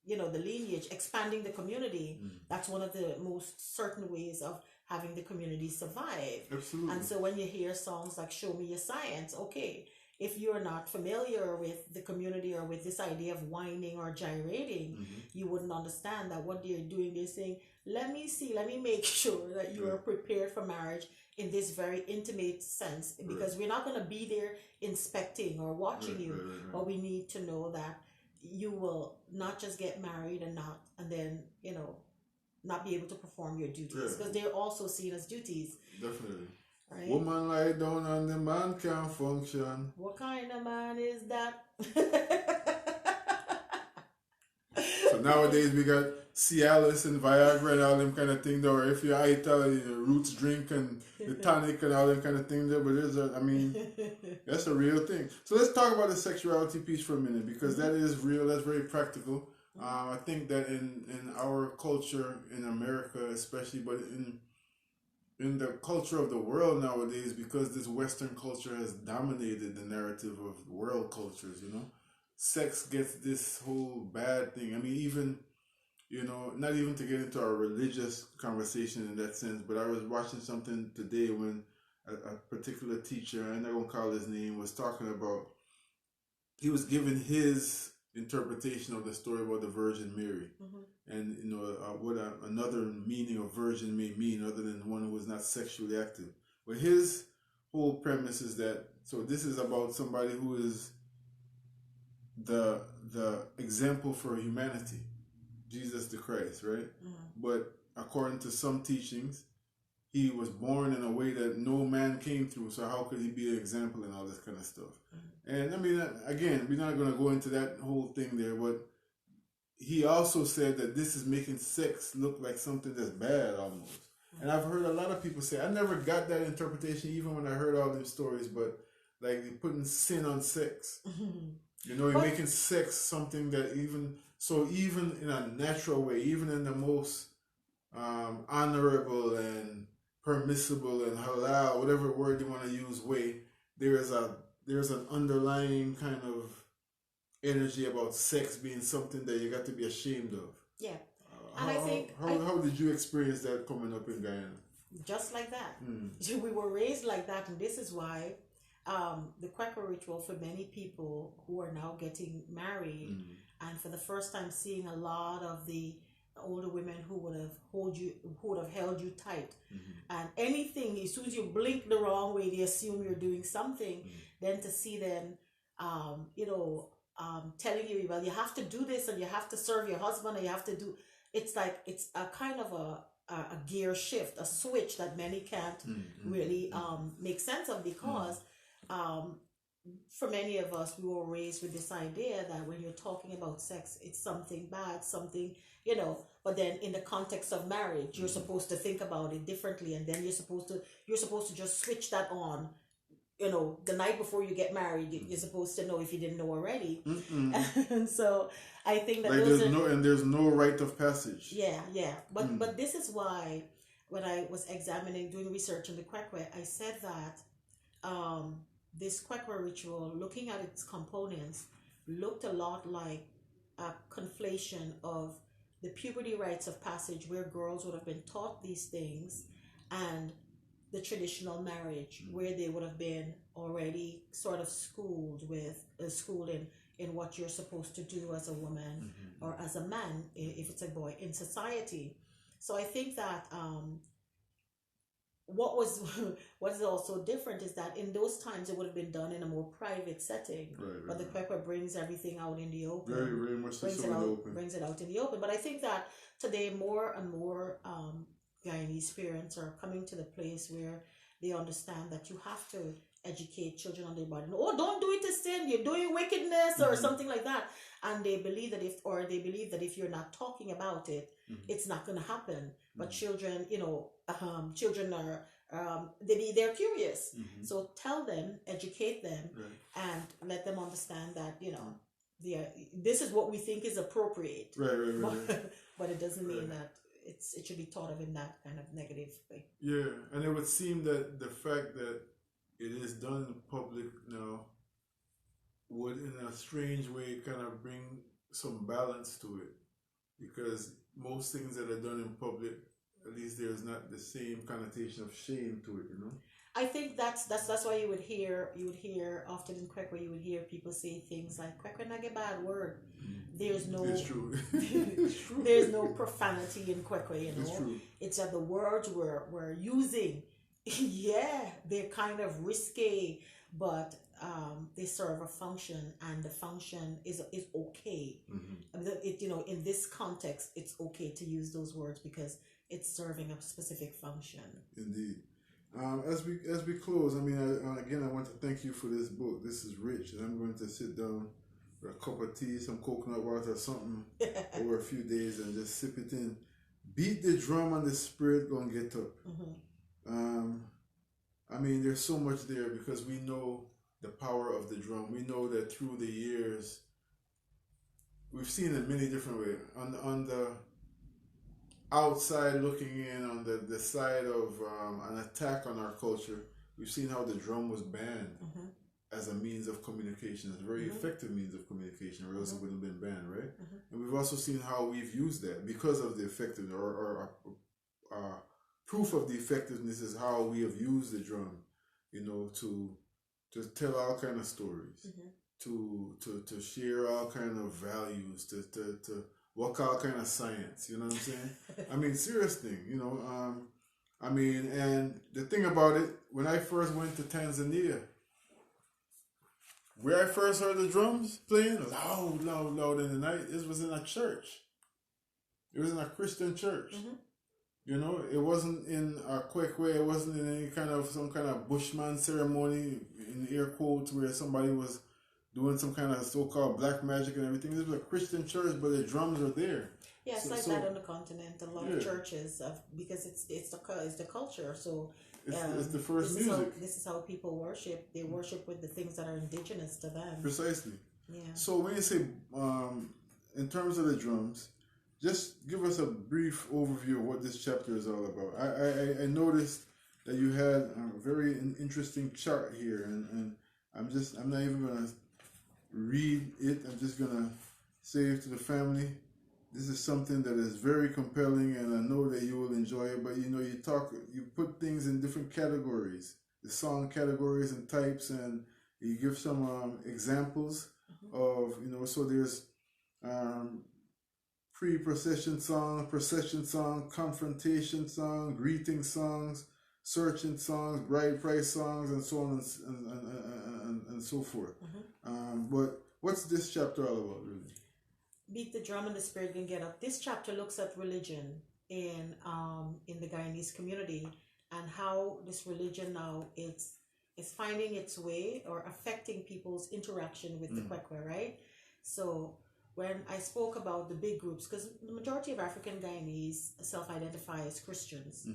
the lineage, expanding the community, that's one of the most certain ways of having the community survive. Absolutely. And so when you hear songs like Show Me Your Science, okay, if you're not familiar with the community or with this idea of whining or gyrating, you wouldn't understand that what they're doing, they're saying, let me make sure that you are prepared for marriage in this very intimate sense, because we're not going to be there inspecting or watching you, but we need to know that you will not just get married and then not be able to perform your duties, because they're also seen as duties. Definitely. Right? Woman lie down and the man can't function. What kind of man is that? So nowadays we got Cialis and Viagra and all them kind of thing, or if you're Italian, the roots drink and the tonic and all them kind of thing there. But that's a real thing. So let's talk about the sexuality piece for a minute, because that is real. That's very practical. I think that in our culture in America, especially, but in the culture of the world nowadays, because this Western culture has dominated the narrative of world cultures, sex gets this whole bad thing. I mean, even, not even to get into our religious conversation in that sense, but I was watching something today when a particular teacher, I'm not going to call his name, was talking about, he was giving his interpretation of the story about the Virgin Mary, and what another meaning of virgin may mean other than one who was not sexually active. But his whole premise is that, so this is about somebody who is the example for humanity, Jesus the Christ, right? But according to some teachings, he was born in a way that no man came through, so how could he be an example and all this kind of stuff? And I mean, again, we're not going to go into that whole thing there, but he also said that this is making sex look like something that's bad almost. And I've heard a lot of people say, I never got that interpretation even when I heard all these stories, but like they're putting sin on sex. You're making sex something that even in a natural way, even in the most honorable and permissible and halal, whatever word you want to use, way, there's an underlying kind of energy about sex being something that you got to be ashamed of. Yeah. And I think... How did you experience that coming up in Guyana? Just like that. We were raised like that, and this is why the Quaker ritual for many people who are now getting married and for the first time seeing a lot of the older women who would have held you tight, and anything, as soon as you blink the wrong way, they assume you're doing something. Then to see them telling you, well, you have to do this and you have to serve your husband and you have to do, it's like it's a kind of a gear shift, a switch that many can't really make sense of, because for many of us, we were raised with this idea that when you're talking about sex, it's something bad, something, but then in the context of marriage, you're supposed to think about it differently, and then you're supposed to just switch that on. The night before you get married, you're supposed to know if you didn't know already. And so I think that there's no rite of passage. Yeah. But this is why when I was doing research in the Kwekwe, I said that this Kwekwe ritual, looking at its components, looked a lot like a conflation of the puberty rites of passage, where girls would have been taught these things, and the traditional marriage, where they would have been already sort of schooled in what you're supposed to do as a woman or as a man, if it's a boy, in society. So I think that what is also different is that in those times it would have been done in a more private setting, but the Kwekwe brings everything out in the open. Very much brings it out in the open. But I think that today more and more Guyanese parents are coming to the place where they understand that you have to educate children on their body. Oh, don't do it to sin, you're doing wickedness or something like that. And they believe that if you're not talking about it, it's not going to happen. But children, children are they're curious. So tell them, educate them, and let them understand that this is what we think is appropriate. But it doesn't mean that it should be thought of in that kind of negative way. Yeah, and it would seem that the fact that it is done in public now would, in a strange way, kind of bring some balance to it, because most things that are done in public, at least there's not the same connotation of shame to it, I think that's why you would hear often in Kwekwe, you would hear people say things like Kwekwe not a bad word. There's no It's true. there's no profanity in Kwekwe, It's true. It's that the words we're using, they're kind of risque, but they serve a function, and the function is okay. In this context, it's okay to use those words because it's serving a specific function. Indeed. As we close, I want to thank you for this book. This is rich, and I'm going to sit down with a cup of tea, some coconut water or something over a few days and just sip it in. Beat the drum and the spirit gonna get up. There's so much there, because we know the power of the drum. We know that through the years, we've seen it many different ways. On the outside looking in, on the side of an attack on our culture, we've seen how the drum was banned as a means of communication. It's a very effective means of communication, or else it wouldn't have been banned, right? And we've also seen how we've used that because of the effectiveness, or proof of the effectiveness is how we have used the drum, to tell all kind of stories, to share all kind of values, to work all kind of science, you know what I'm saying? Serious thing, and the thing about it, when I first went to Tanzania, where I first heard the drums playing, it was loud in the night. It was in a church. It was in a Christian church. It wasn't in a quick way. It wasn't in some kind of Bushman ceremony, in air quotes, where somebody was doing some kind of so-called black magic and everything. This was a Christian church, but the drums are there. Yeah, it's that on the continent. A lot of churches, because it's the culture. So it's the first music. This is how people worship. They worship with the things that are indigenous to them. Precisely. Yeah. So when you say, in terms of the drums, just give us a brief overview of what this chapter is all about. I noticed that you had a very interesting chart here, and I'm not even gonna read it. I'm just gonna say it to the family. This is something that is very compelling, and I know that you will enjoy it. But you put things in different categories, the song categories and types, and you give some examples of, so there's pre-procession song, procession song, confrontation song, greeting songs, searching songs, bride price songs, and so on and so forth. But what's this chapter all about, really? Beat the drum and the spirit can get up. This chapter looks at religion in the Guyanese community, and how this religion now it's is finding its way or affecting people's interaction with the Kwekwe, right? So when I spoke about the big groups, because the majority of African Guyanese self-identify as Christians,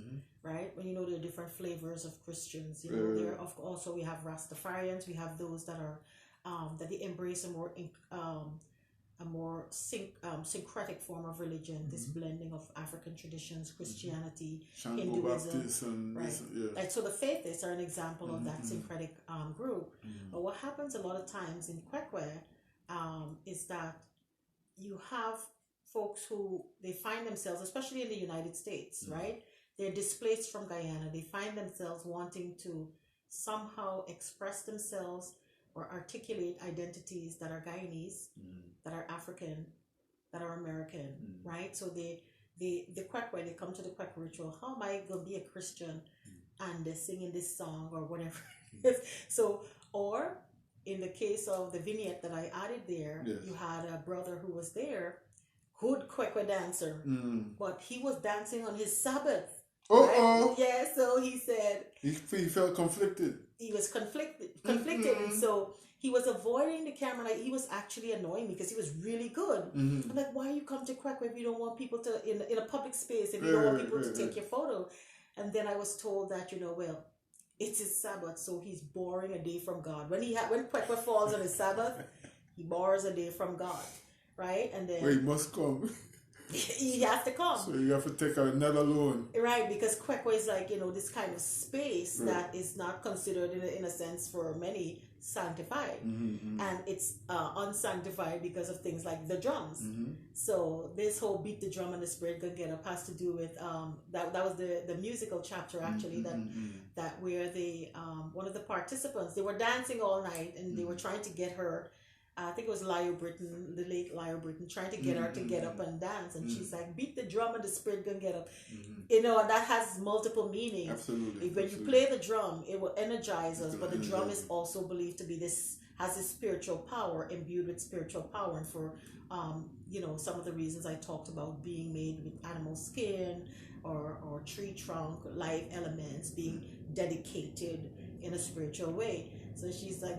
right? When you know there are different flavors of Christians, you know, there of also we have Rastafarians, we have those that are that they embrace a more syncretic form of religion, this blending of African traditions, Christianity, Hinduism, right? Like, so the faithists are an example of that syncretic group. But what happens a lot of times in Kwekwe is that you have folks who they find themselves, especially in the United States, right? They're displaced from Guyana. They find themselves wanting to somehow express themselves or articulate identities that are Guyanese, that are African, that are American, right? So the Kwekwe, they come to the Kwekwe ritual. How am I going to be a Christian and they're singing this song or whatever? So, or in the case of the vignette that I added there, you had a brother who was there, good Kwekwe dancer, but he was dancing on his Sabbath. Right? Yeah, so he said he felt conflicted. He was conflicted, and so he was avoiding the camera. Like, he was actually annoying me because he was really good. I'm like, why you come to Kwekwe if you don't want people to in a public space, if you don't want people to take your photo? And then I was told that, you know, well, it's his Sabbath, so he's borrowing a day from God. When Kwekwe falls on his Sabbath, he borrows a day from God, right? And then he must come. He has to come. So you have to take another loan. Right, because Kwekwe is like, you know, this kind of space that is not considered in a sense for many sanctified. And it's unsanctified because of things like the drums. So this whole beat the drum and the spirit can get up has to do with that was the musical chapter actually that where they one of the participants, they were dancing all night and they were trying to get her, I think it was Lyle Britton, the late Lyle Britton, trying to get her to get up and dance. And she's like, beat the drum and the spirit can get up. You know, and that has multiple meanings. Absolutely. When you play the drum, it will energize us. But the drum is also believed to be has this spiritual power, imbued with spiritual power. And for, you know, some of the reasons I talked about being made with animal skin or tree trunk, live elements, being dedicated in a spiritual way. So she's like,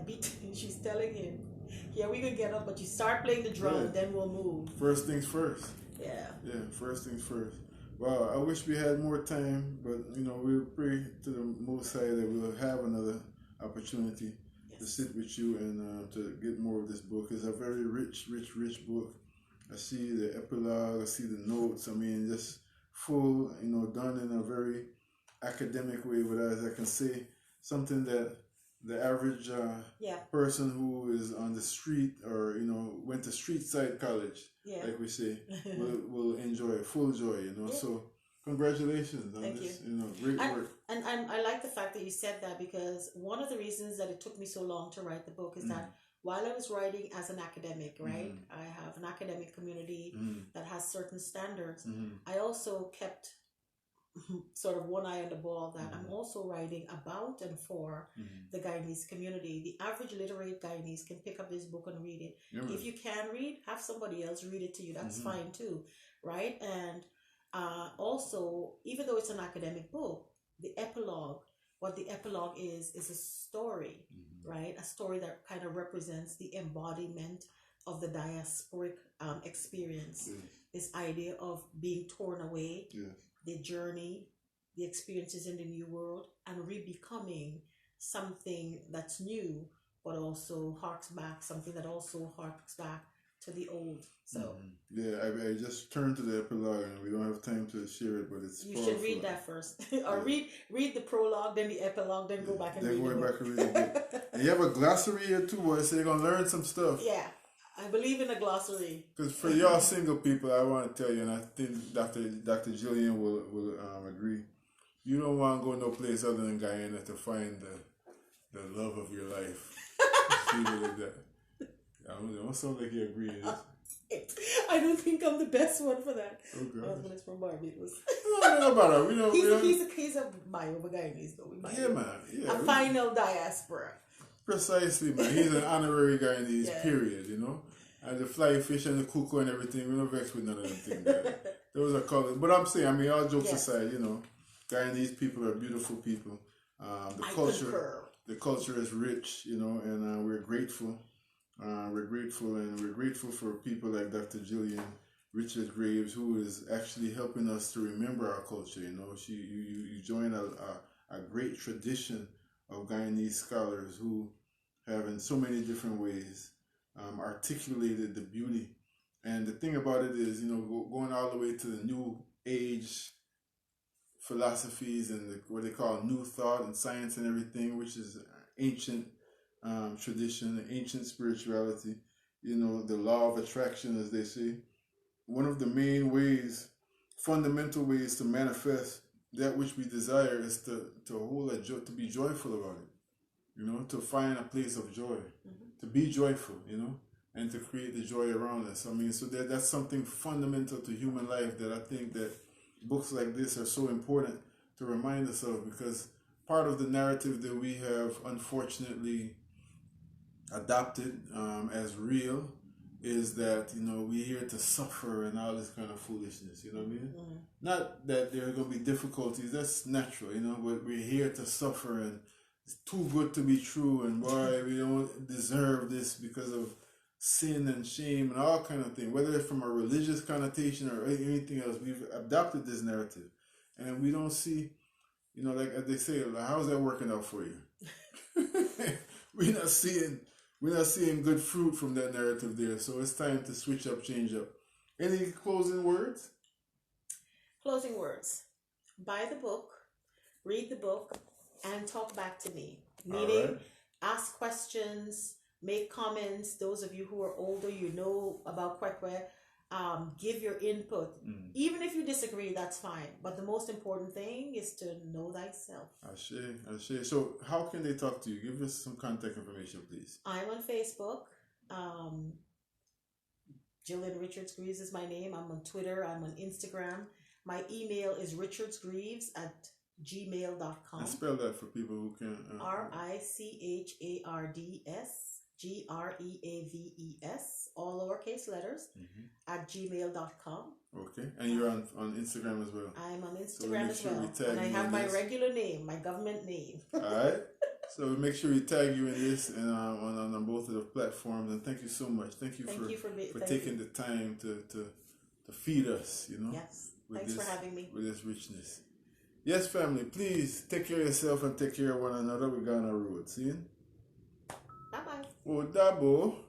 she's telling him, yeah, we can get up, but you start playing the drum, then we'll move. First things first. Yeah. Yeah, first things first. Wow, I wish we had more time, but, you know, we'll pray to the Most High that we'll have another opportunity to sit with you and to get more of this book. It's a very rich book. I see the epilogue, I see the notes. I mean, just full, you know, done in a very academic way, but as I can say, something that the average person who is on the street or, you know, went to street side college, like we say, will enjoy full joy, you know. So congratulations on this, you know, great work. And I like the fact that you said that, because one of the reasons that it took me so long to write the book is that while I was writing as an academic, right, I have an academic community that has certain standards. I also kept sort of one eye on the ball that I'm also writing about and for the Guyanese community. The average literate Guyanese can pick up this book and read it. If you can read, have somebody else read it to you. That's fine too, right? And also, even though it's an academic book, the epilogue, what the epilogue is a story, right? A story that kind of represents the embodiment of the diasporic experience. This idea of being torn away, the journey, the experiences in the new world, and re-becoming something that's new, but also harks back, something that also harks back to the old. So I just turned to the epilogue, and we don't have time to share it, but it's you should read that first, or read the prologue, then the epilogue, then go back and read the book. And you have a glossary here too, boy, so you're gonna learn some stuff. Yeah, I believe in a glossary. Because for y'all single people, I want to tell you, and I think Dr. Gillian will agree, you don't want to go no place other than Guyana to find the love of your life. Like that. I don't sound like you agree. I don't think I'm the best one for that. Okay. My husband is from Barbados. No matter. He's a Bio Guyanese though. Yeah, man. Yeah, a final diaspora. Precisely, man. He's an honorary Guyanese, period, you know. And the fly fish and the cuckoo and everything, we're not vexed with none of them things. Those are colors. But I'm saying, I mean, all jokes aside, you know, Guyanese people are beautiful people. The culture. the culture is rich, you know, and we're grateful. We're grateful for people like Dr. Gillian Richards-Greaves, who is actually helping us to remember our culture. You know, you join a great tradition of Guyanese scholars who have, in so many different ways, articulated the beauty. And the thing about it is, you know, going all the way to the New Age philosophies and what they call New Thought and science and everything, which is ancient tradition, ancient spirituality, you know, the law of attraction, as they say. One of the main ways, fundamental ways to manifest that which we desire is to hold to be joyful about it, you know, to find a place of joy, to be joyful, you know, and to create the joy around us. I mean, so that's something fundamental to human life that I think that books like this are so important to remind us of, because part of the narrative that we have unfortunately adopted as real is that, you know, we're here to suffer and all this kind of foolishness, you know what I mean? Not that there are going to be difficulties, that's natural, you know, but we're here to suffer and it's too good to be true and why we don't deserve this because of sin and shame and all kind of thing, whether it's from a religious connotation or anything else. We've adopted this narrative and we don't see, you know, like they say, like, how's that working out for you? We're not seeing good fruit from that narrative there. So it's time to switch up, change up. Any closing words? Closing words. Buy the book, read the book, and talk back to me. Meaning, ask questions, make comments. Those of you who are older, you know about Kwekwe. Give your input. Even if you disagree, that's fine. But the most important thing is to know thyself. Ashe. So how can they talk to you? Give us some contact information, please. I'm on Facebook. Gillian Richards-Greaves is my name. I'm on Twitter. I'm on Instagram. My email is richardsgreaves@gmail.com. And spell that for people who can. RICHARDSGREAVES, all lowercase letters, @gmail.com. Okay, and you're on Instagram as well. I'm on Instagram as well, and I have my regular name, my government name. All right. So make sure we tag you in this and on both of the platforms. And thank you so much. Thank you for taking the time to feed us. You know. Yes. Thanks for having me. With this richness. Yes, family. Please take care of yourself and take care of one another. We're going on the road. See you. Bye bye. Oh, dabo.